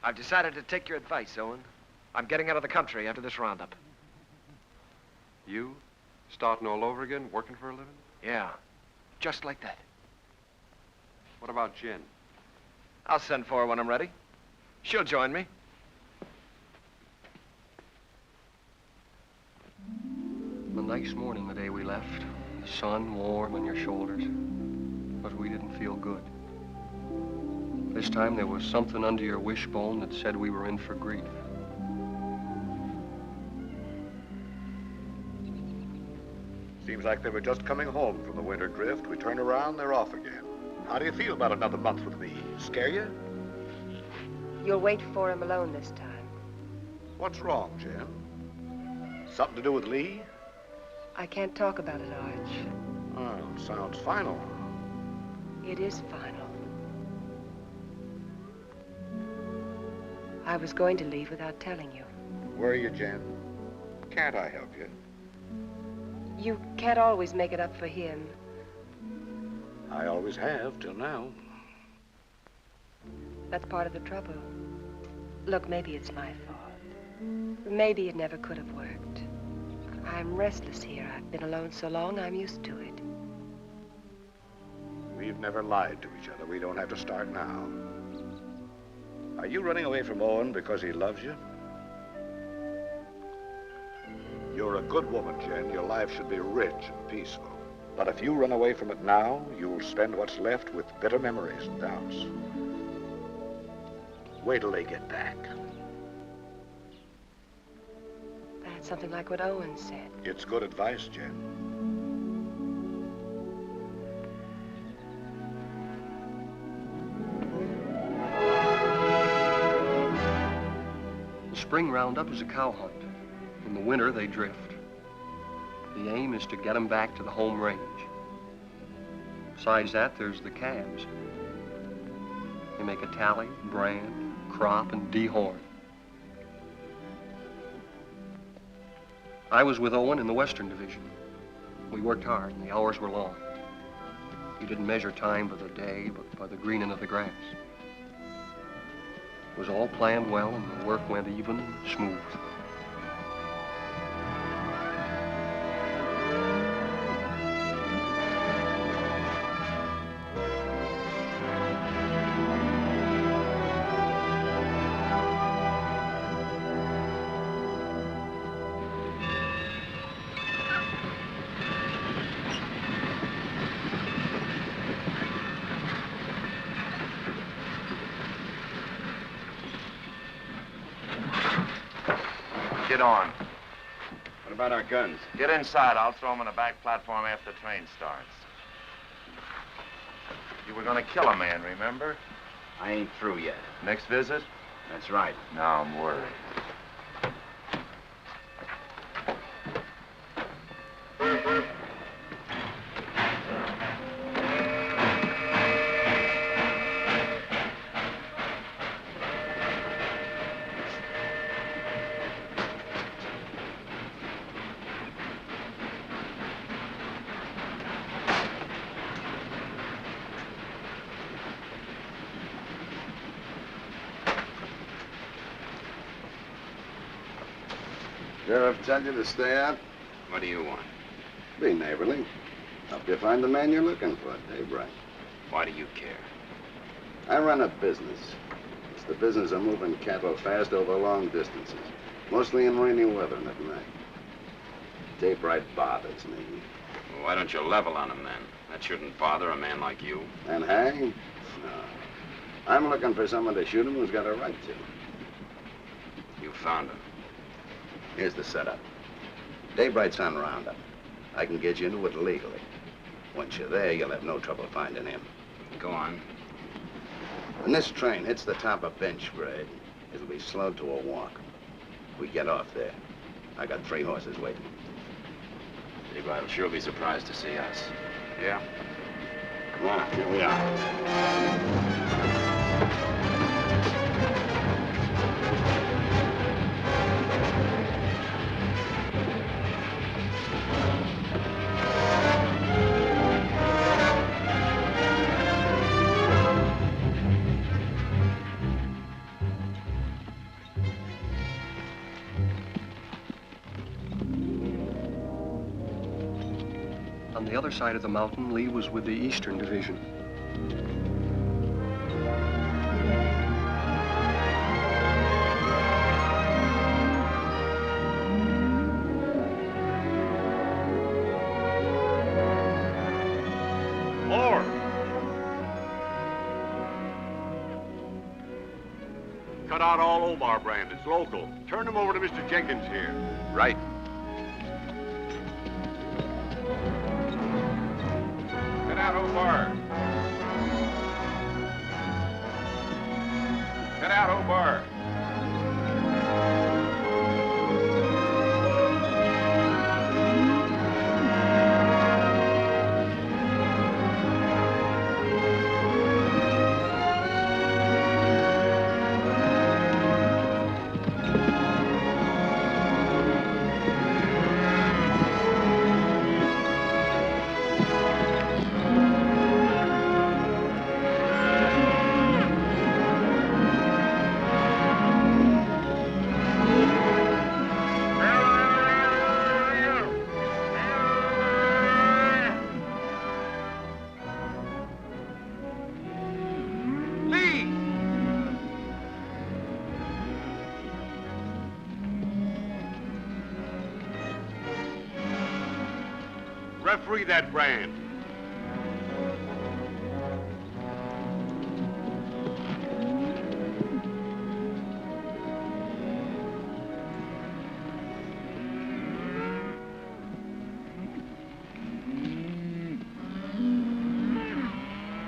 I've decided to take your advice, Owen. I'm getting out of the country after this Roundup. You? Starting all over again, working for a living? Yeah. Just like that. What about Jen? I'll send for her when I'm ready. She'll join me. A nice morning the day we left. The sun warm on your shoulders. But we didn't feel good. This time there was something under your wishbone that said we were in for grief. Seems like they were just coming home from the winter drift. We turn around, they're off again. How do you feel about another month with me? Scare you? You'll wait for him alone this time. What's wrong, Jen? Something to do with Lee? I can't talk about it, Arch. Oh, sounds final. It is final. I was going to leave without telling you. Where are you, Jen? Can't I help you? You can't always make it up for him. I always have, till now. That's part of the trouble. Look, maybe it's my fault. Maybe it never could have worked. I'm restless here. I've been alone so long, I'm used to it. We've never lied to each other. We don't have to start now. Are you running away from Owen because he loves you? You're a good woman, Jen. Your life should be rich and peaceful. But if you run away from it now, you'll spend what's left with bitter memories and doubts. Wait till they get back. That's something like what Owen said. It's good advice, Jen. The spring roundup is a cow hunt. In the winter, they drift. The aim is to get them back to the home range. Besides that, there's the calves. They make a tally, brand, crop, and dehorn. I was with Owen in the Western Division. We worked hard, and the hours were long. You didn't measure time by the day, but by the greening of the grass. It was all planned well, and the work went even and smooth. Get on. What about our guns? Get inside. I'll throw them on the back platform after the train starts. You were gonna kill a man, remember? I ain't through yet. Next visit? That's right. Now I'm worried. Sheriff tell you to stay out? What do you want? Be neighborly. Help you find the man you're looking for, Dave Wright. Why do you care? I run a business. It's the business of moving cattle fast over long distances, mostly in rainy weather and at night. Dave Wright bothers me. Well, why don't you level on him, then? That shouldn't bother a man like you. And hang? No. I'm looking for someone to shoot him who's got a right to. You found him. Here's the setup. Dave Wright's on Roundup. I can get you into it legally. Once you're there, you'll have no trouble finding him. Go on. When this train hits the top of bench grade, it'll be slowed to a walk. We get off there. I got 3 horses waiting. Dave Wright will sure be surprised to see us. Yeah? Well, here we are. On the other side of the mountain, Lee was with the Eastern Division. More! Cut out all Omar brand. It's local. Turn them over to Mr. Jenkins here. Right. Get out, Omar. Get out, Omar. Let's read that brand.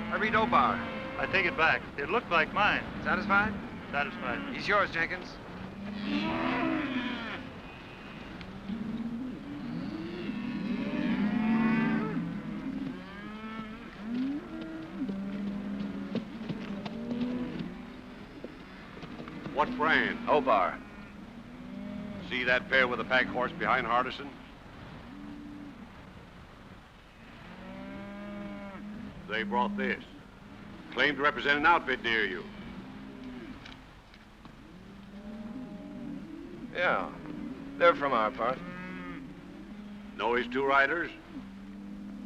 I read O-Bar. I take it back. It looked like mine. Satisfied? Satisfied. He's yours, Jenkins. What brand? O-Bar. See that pair with the pack horse behind Hardison? They brought this. Claimed to represent an outfit near you. Yeah, they're from our part. Know his two riders?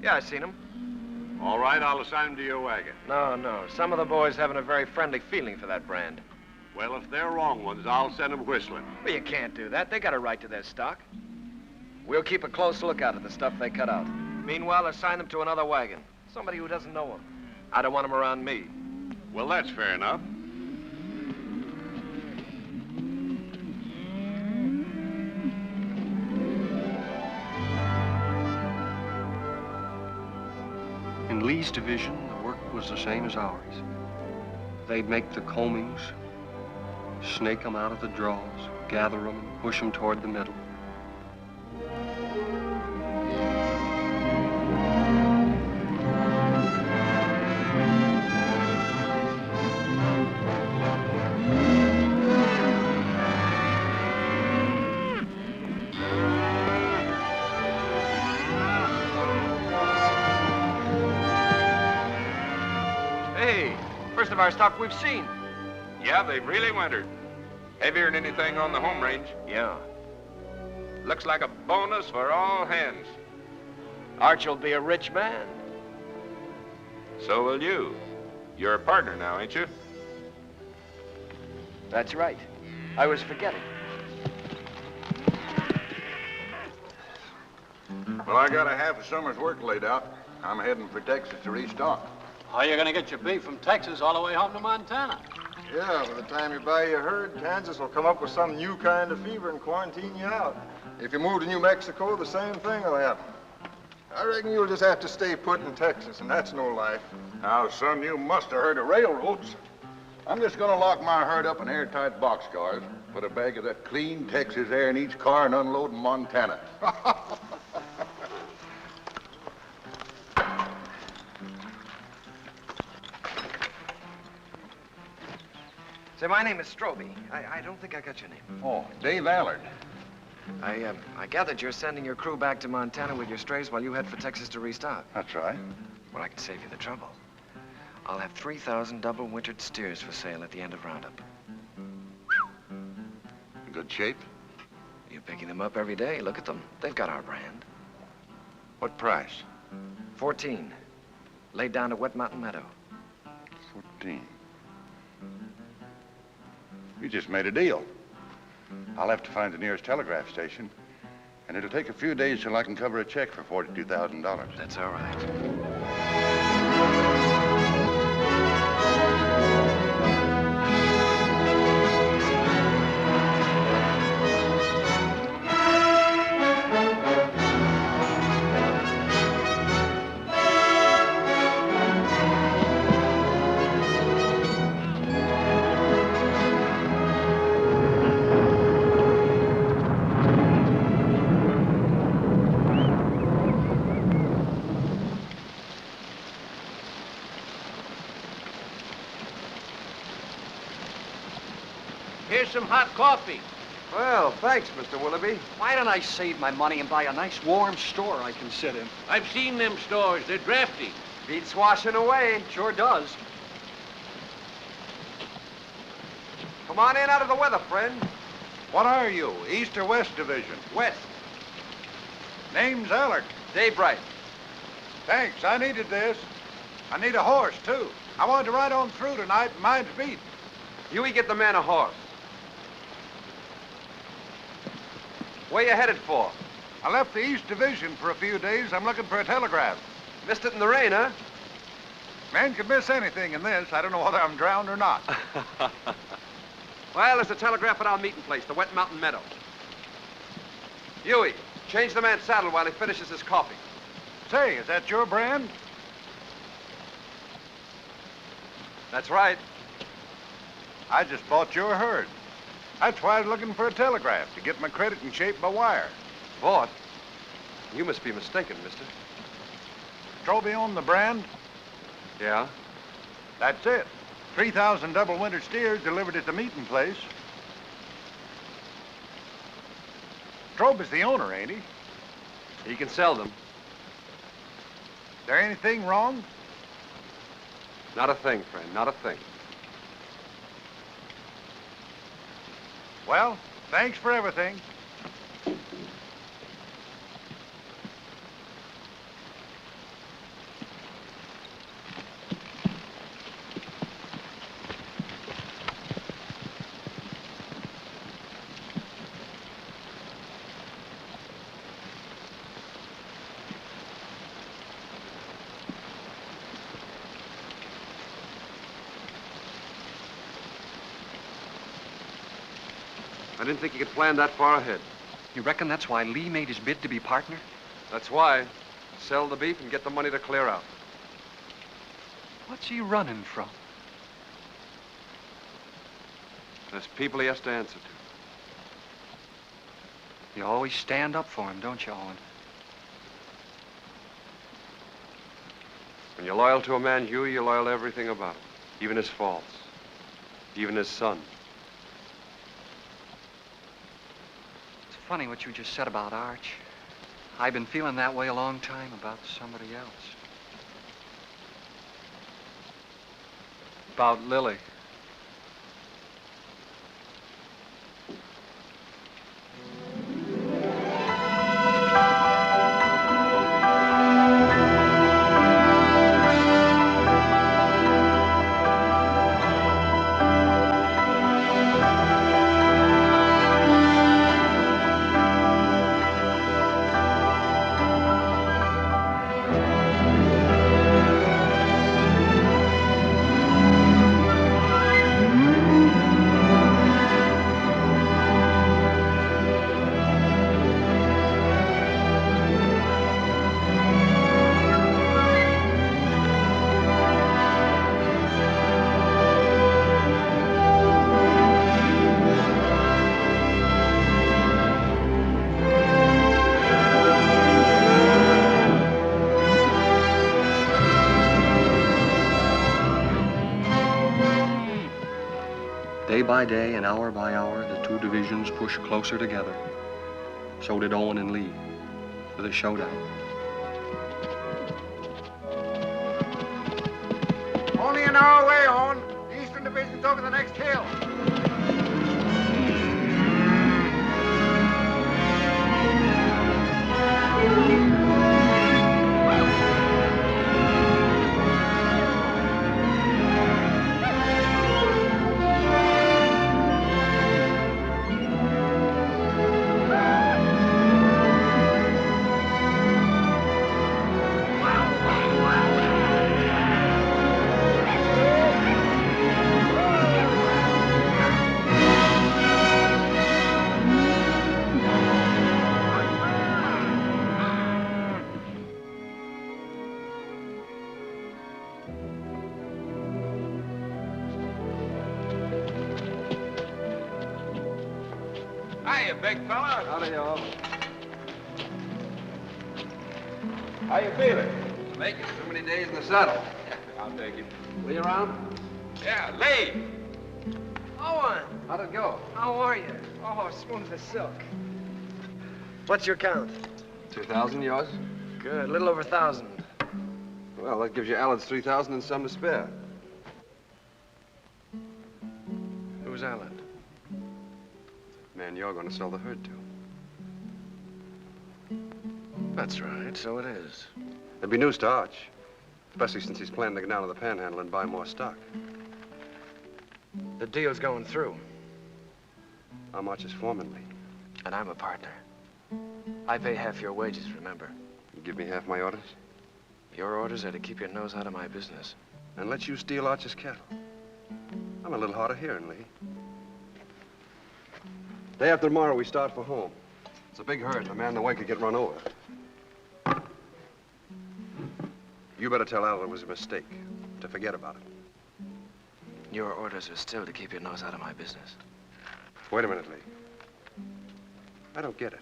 Yeah, I seen them. All right, I'll assign them to your wagon. No. Some of the boys haven't a very friendly feeling for that brand. Well, if they're wrong ones, I'll send them whistling. Well, you can't do that. They got a right to their stock. We'll keep a close lookout at the stuff they cut out. Meanwhile, assign them to another wagon. Somebody who doesn't know them. I don't want them around me. Well, that's fair enough. In Lee's division, the work was the same as ours. They'd make the combings, snake them out of the draws, gather them, and push them toward the middle. First of our stock we've seen. Yeah, they've really wintered. Heavier than anything on the home range. Yeah. Looks like a bonus for all hands. Arch'll be a rich man. So will you. You're a partner now, ain't you? That's right. I was forgetting. Well, I got a half a summer's work laid out. I'm heading for Texas to restock. How are you going to get your beef from Texas all the way home to Montana? Yeah, by the time you buy your herd, Kansas will come up with some new kind of fever and quarantine you out. If you move to New Mexico, the same thing will happen. I reckon you'll just have to stay put in Texas, and that's no life. Now, son, you must have heard of railroads. I'm just gonna lock my herd up in airtight boxcars, put a bag of that clean Texas air in each car, and unload in Montana. Say, my name is Stroby. I don't think I got your name. Oh, Dave Allard. I gathered you're sending your crew back to Montana with your strays while you head for Texas to restock. That's right. Well, I can save you the trouble. I'll have 3,000 double-wintered steers for sale at the end of Roundup. In good shape? You're picking them up every day. Look at them. They've got our brand. What price? 14. Laid down to Wet Mountain Meadow. 14. You just made a deal. I'll have to find the nearest telegraph station, and it'll take a few days till I can cover a check for $42,000. That's all right. Here's some hot coffee. Well, thanks, Mr. Willoughby. Why don't I save my money and buy a nice warm store I can sit in? I've seen them stores. They're drafty. Beats washing away. Sure does. Come on in out of the weather, friend. What are you, East or West Division? West. Name's Allard. Dave Bright. Thanks, I needed this. I need a horse, too. I wanted to ride on through tonight, and mine's beat. Huey, get the man a horse. Where you headed for? I left the East Division for a few days. I'm looking for a telegraph. Missed it in the rain, huh? Man could miss anything in this. I don't know whether I'm drowned or not. Well, there's a telegraph at our meeting place, the Wet Mountain Meadow. Huey, change the man's saddle while he finishes his coffee. Say, is that your brand? That's right. I just bought your herd. That's why I was looking for a telegraph, to get my credit in shape by wire. Bought? You must be mistaken, mister. Strobe owned the brand? Yeah? That's it. 3,000 double winter steers delivered at the meeting place. Strobe is the owner, ain't he? He can sell them. Is there anything wrong? Not a thing, friend, not a thing. Well, thanks for everything. I didn't think he could plan that far ahead. You reckon that's why Lee made his bid to be partner? That's why. Sell the beef and get the money to clear out. What's he running from? There's people he has to answer to. You always stand up for him, don't you, Owen? When you're loyal to a man, Huey, you're loyal to everything about him. Even his faults. Even his son. It's funny what you just said about Arch. I've been feeling that way a long time about somebody else. About Lily. Day by day and hour by hour, the two divisions pushed closer together. So did Owen and Lee for the showdown. Only an hour away, Owen. The Eastern Division's over the next hill. Hiya, big fella. Howdy, y'all. How you feeling? Making so many days in the saddle. I'll take it. Lee around? Yeah, Lee. Owen! How'd it go? How are you? Oh, smooth as silk. What's your count? 2,000 yours? Good, a little over 1,000. Well, that gives you Allen's 3,000 and some to spare. Who's Allen? Man, you're going to sell the herd to. That's right, so it is. There'll be news to Arch, especially since he's planning to get down to the Panhandle and buy more stock. The deal's going through. I'm Arch's foreman, Lee. And I'm a partner. I pay half your wages, remember? You give me half my orders? Your orders are to keep your nose out of my business. And let you steal Archer's cattle. I'm a little hard of hearing, Lee. Day after tomorrow, we start for home. It's a big herd, and the man in the way could get run over. You better tell Al it was a mistake, to forget about it. Your orders are still to keep your nose out of my business. Wait a minute, Lee. I don't get it.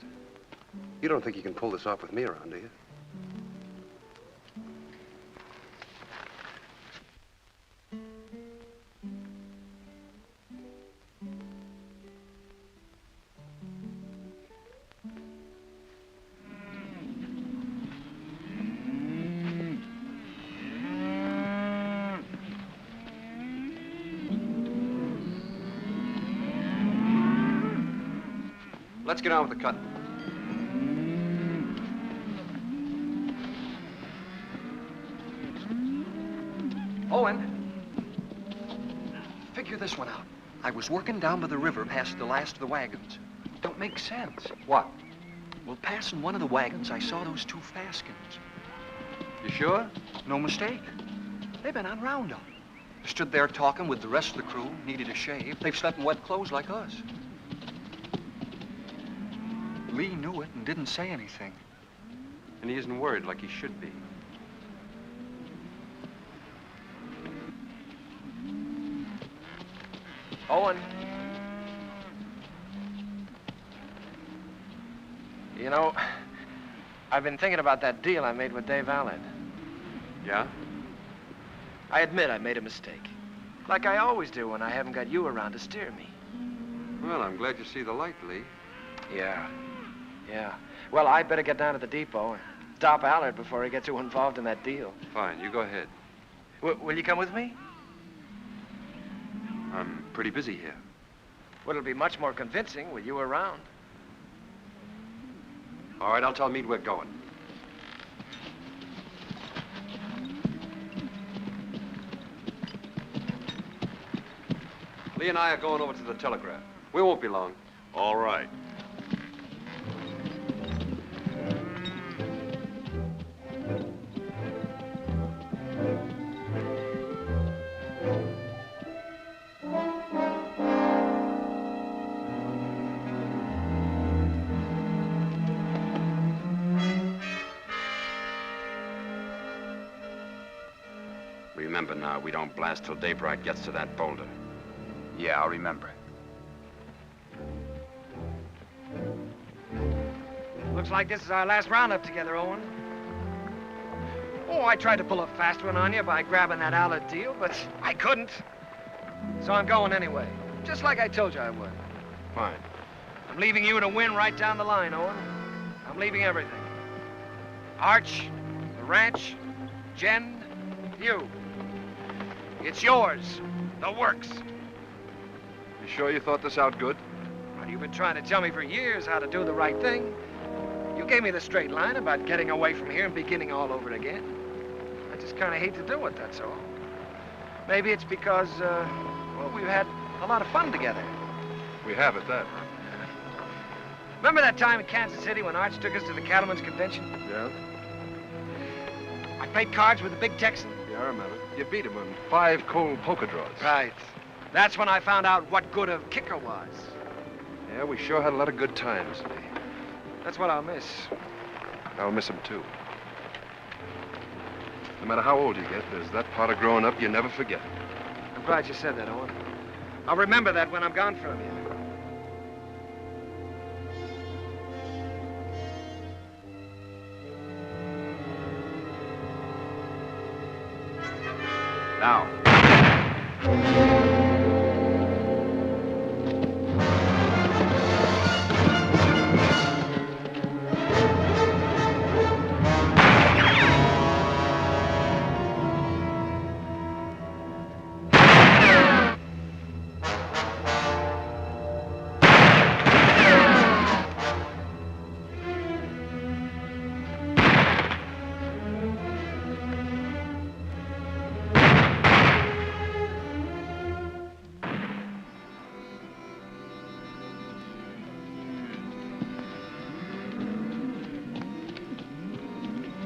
You don't think you can pull this off with me around, do you? Let's get on with the cutting. Owen, figure this one out. I was working down by the river past the last of the wagons. Don't make sense. What? Well, passing one of the wagons, I saw those two Faskins. You sure? No mistake. They've been on Roundup. Stood there talking with the rest of the crew, needed a shave. They've slept in wet clothes like us. Lee knew it and didn't say anything. And he isn't worried like he should be. Owen. You know, I've been thinking about that deal I made with Dave Allen. Yeah? I admit I made a mistake. Like I always do when I haven't got you around to steer me. Well, I'm glad you see the light, Lee. Yeah. Well, I'd better get down to the depot and stop Allard before he gets too involved in that deal. Fine, you go ahead. Will you come with me? I'm pretty busy here. Well, it'll be much more convincing with you around. All right, I'll tell Meade we're going. Lee and I are going over to the telegraph. We won't be long. All right. Remember now, we don't blast till daybreak gets to that boulder. Yeah, I'll remember. Looks like this is our last roundup together, Owen. Oh, I tried to pull a fast one on you by grabbing that Allard deal, but I couldn't. So I'm going anyway, just like I told you I would. Fine. I'm leaving you to win right down the line, Owen. I'm leaving everything. Arch, the ranch, Jen, you. It's yours, the works. You sure you thought this out good? Well, you've been trying to tell me for years how to do the right thing. You gave me the straight line about getting away from here and beginning all over again. I just kind of hate to do it, that's all. Maybe it's because, well, we've had a lot of fun together. We have at that. Remember that time in Kansas City when Arch took us to the Cattlemen's Convention? Yeah? I played cards with the big Texan. Yeah, I remember. You beat him on 5 cold poker draws. Right. That's when I found out what good a kicker was. Yeah, we sure had a lot of good times, Lee. That's what I'll miss. I'll miss him, too. No matter how old you get, there's that part of growing up you never forget. I'm glad you said that, Owen. I'll remember that when I'm gone from you. Now.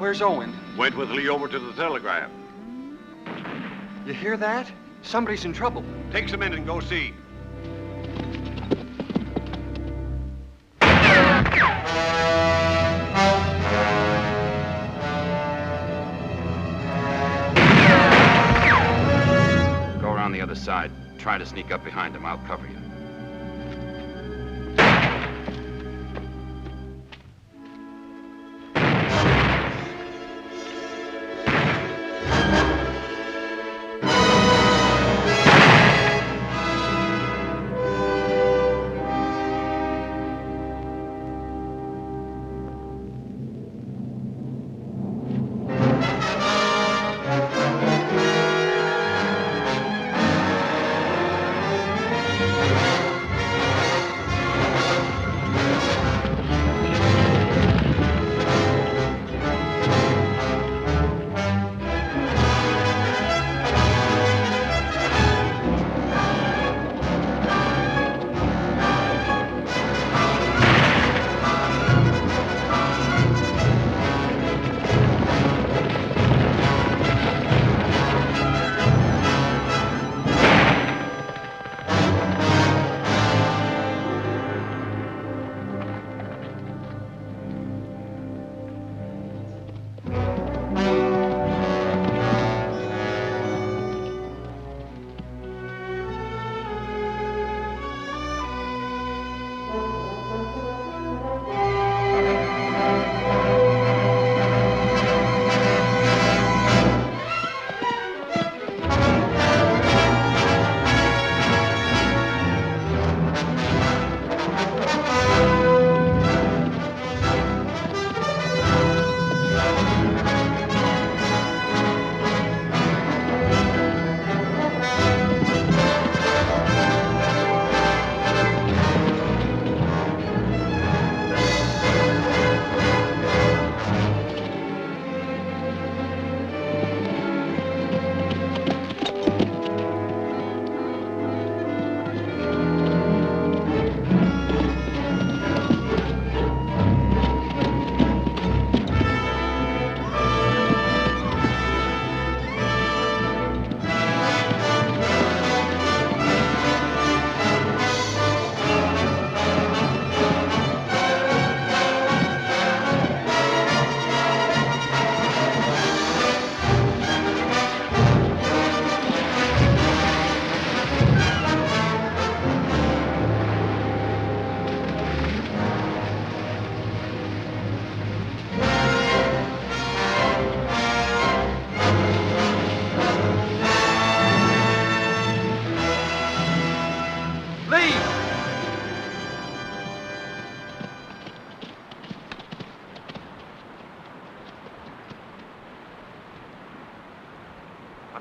Where's Owen? Went with Lee over to the telegraph. You hear that? Somebody's in trouble. Take some in and go see. Go around the other side. Try to sneak up behind him. I'll cover you.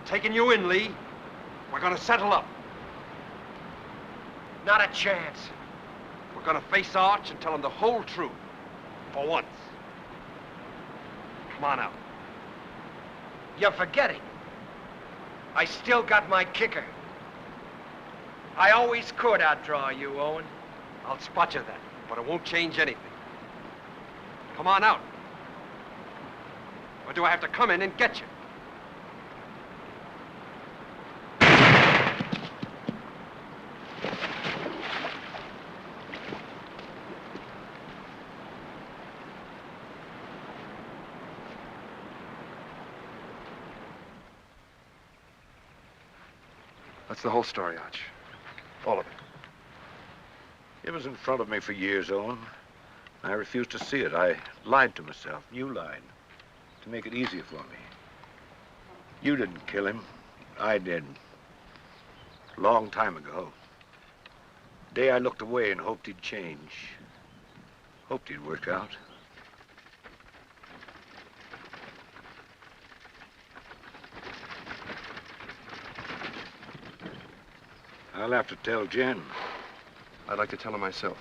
Taking you in, Lee. We're gonna settle up. Not a chance. We're gonna face Arch and tell him the whole truth. For once. Come on out. You're forgetting. I still got my kicker. I always could outdraw you, Owen. I'll spot you then, but it won't change anything. Come on out. Or do I have to come in and get you? That's the whole story, Arch. All of it. It was in front of me for years, Owen. I refused to see it. I lied to myself. You lied. To make it easier for me. You didn't kill him. I did. Long time ago. The day I looked away and hoped he'd change. Hoped he'd work out. I'll have to tell Jen. I'd like to tell her myself.